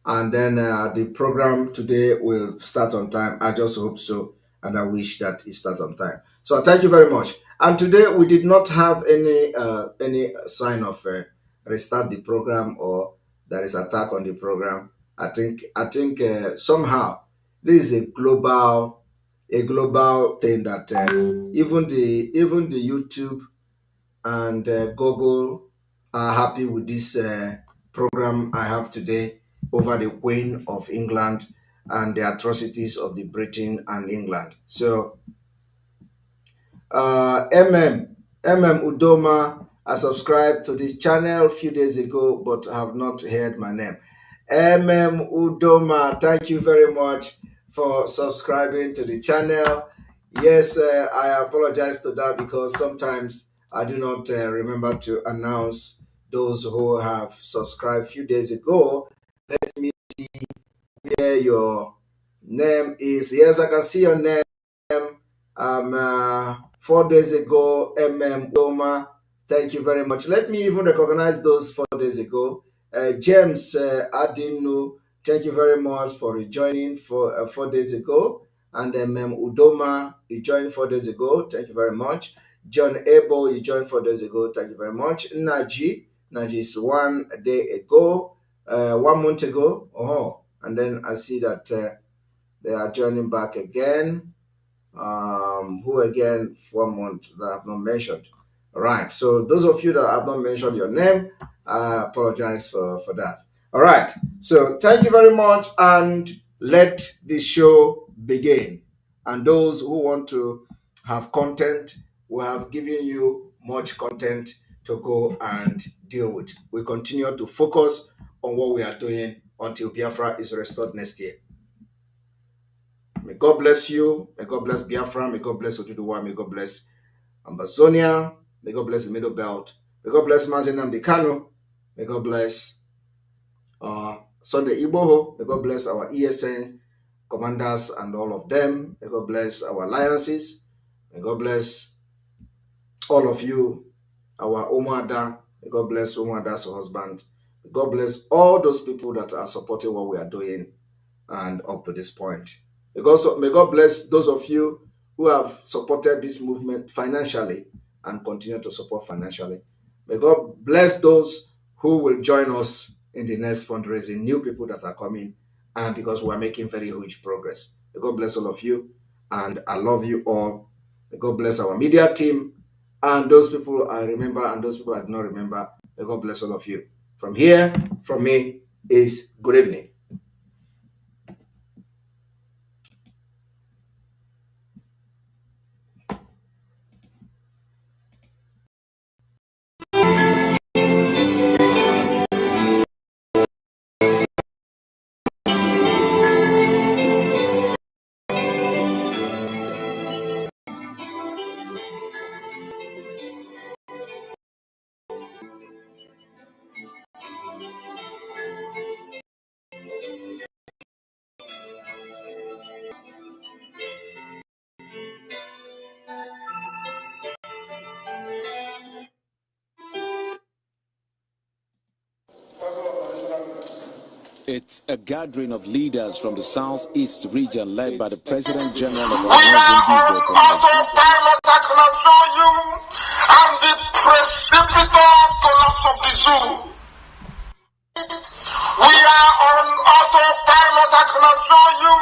and then the program today will start on time. I just hope so, and I wish that it starts on time. So thank you very much. And today we did not have any sign of restart the program or there is attack on the program. I think somehow this is a global thing that even the YouTube and Google are happy with this program I have today over the Queen of England and the atrocities of the Britain and England. So Udoma, I subscribed to this channel a few days ago, but have not heard my name. Udoma, thank you very much for subscribing to the channel. Yes, I apologize to that because sometimes I do not remember to announce those who have subscribed a few days ago. Let me see where your Name is, yes, I can see your name. 4 days ago, Doma. Thank you very much. Let me even recognize those 4 days ago. James Adinu, thank you very much for rejoining for 4 days ago. And Udoma, you joined 4 days ago. Thank you very much. John Ebo, you joined 4 days ago. Thank you very much. Naji is 1 day ago, 1 month ago. Oh, and then I see that they are joining back again. Who again for 1 month that I have not mentioned. All right. So those of you that have not mentioned your name, I apologize for that. All right. So thank you very much, and let the show begin. And those who want to have content, we have given you much content to go and deal with. We continue to focus on what we are doing until Biafra is restored next year. May God bless you. May God bless Biafra. May God bless Oduduwa. May God bless Ambazonia. May God bless the Middle Belt. May God bless Mazenam Dekano. May God bless Sunday Iboho. May God bless our ESN commanders and all of them. May God bless our alliances. May God bless all of you, our Omada. May God bless Omada's husband. May God bless all those people that are supporting what we are doing and up to this point. May God bless those of you who have supported this movement financially and continue to support financially. May God bless those who will join us in the next fundraising, new people that are coming, and because we are making very huge progress. May God bless all of you, and I love you all. May God bless our media team, and those people I remember and those people I do not remember. May God bless all of you. From here, from me, is good evening. It's a gathering of leaders from the Southeast region led by the President General of Organization Debo. And the precipitous collapse of the zoo. We are on autopilot, I can assure you,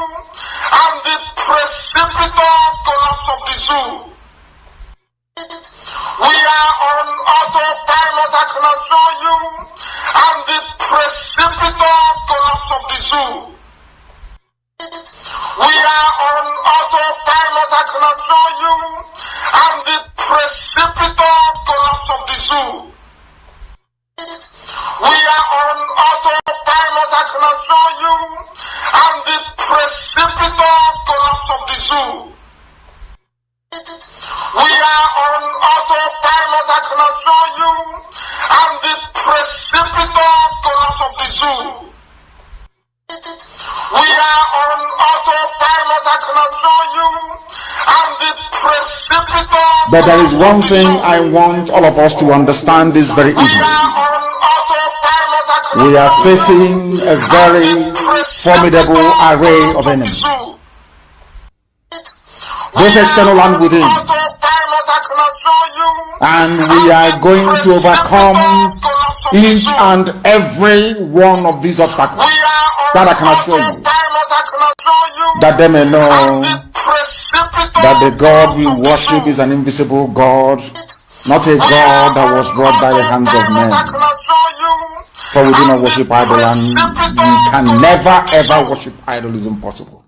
and the precipitous collapse of the zoo. We are on autopilot, I can assure you, and the precipitous collapse of the zoo. We are on autopilot, I can assure you, and the precipitous collapse of the zoo. We are on autopilot, I can assure you, and the precipitous collapse of the zoo. We are on autopilot, I can assure you, and the precipitous collapse of the zoo. We are on autopilot, I can assure you, and the precipitous. But there is one thing I want all of us to understand this very evening. We are facing a very formidable array of enemies, both external and within. And we are going to overcome each and every one of these obstacles. That I can assure you, that they may know that the God we worship is an invisible God, not a God that was wrought by the hands of men. For we do not worship idol, and we can never ever worship idol. Is impossible.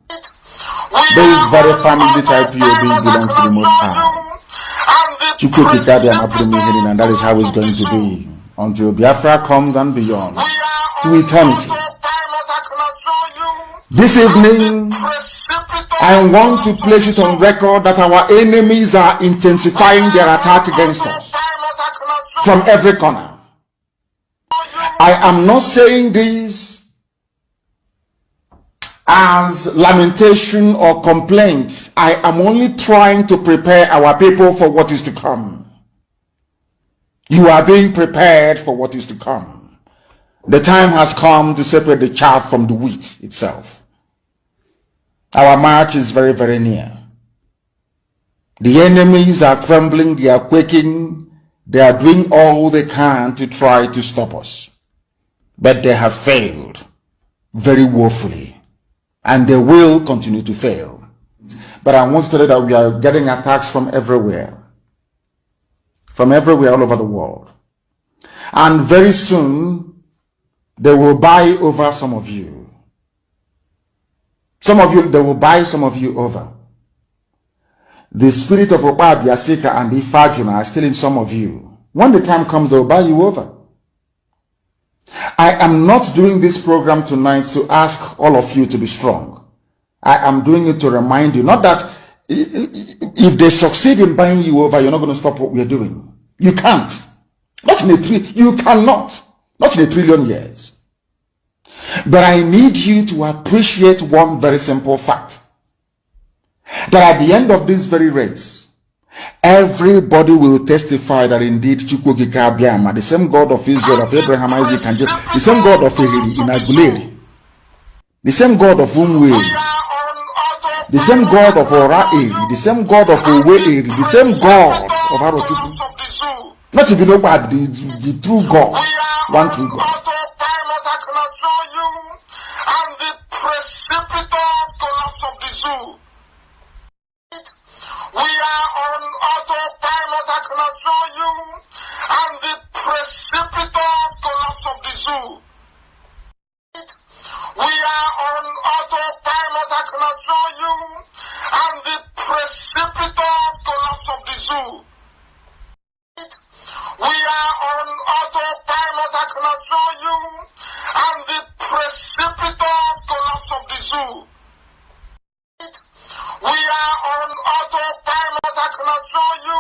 This very family, this IPOB, belongs to the Most High. And that is how it's going to be until Biafra comes and beyond to eternity. This evening, I want to place it on record that our enemies are intensifying their attack against us from every corner. I am not saying this as lamentation or complaint. I am only trying to prepare our people for what is to come. You are being prepared for what is to come. The time has come to separate the chaff from the wheat itself. Our march is very, very near. The enemies are trembling, they are quaking, they are doing all they can to try to stop us. But they have failed very woefully, and they will continue to fail. But I want to tell you that we are getting attacks from everywhere all over the world. And very soon, they will buy over some of you. They will buy some of you over. The spirit of Oba Biasika and Ifajuna are still in some of you. When the time comes, they will buy you over. I am not doing this program tonight to ask all of you to be strong. I am doing it to remind you, not that if they succeed in buying you over, you're not going to stop what we're doing. You can't. You cannot. Not in a trillion years. But I need you to appreciate one very simple fact. That at the end of this very race, everybody will testify that indeed Chukwukika Abiyama, the same God of Israel, of Abraham, Isaac, and Jacob, the same God of Ehiri in Aguleri, the same God of Umwe, the same God of Ora-Eri, the same God of Owe-Eri, the same God of Arochukwu. Not to be no bad, the true God, one true God. And the precipitous collapse of the zoo. We are on autopilot, I can assure you, and the precipitous collapse of the zoo. We are on autopilot, I can assure you, and the precipitous collapse of the zoo. We are on autopilot, I can assure you, and the precipitous collapse of the zoo. We are on autopilot, I can assure you,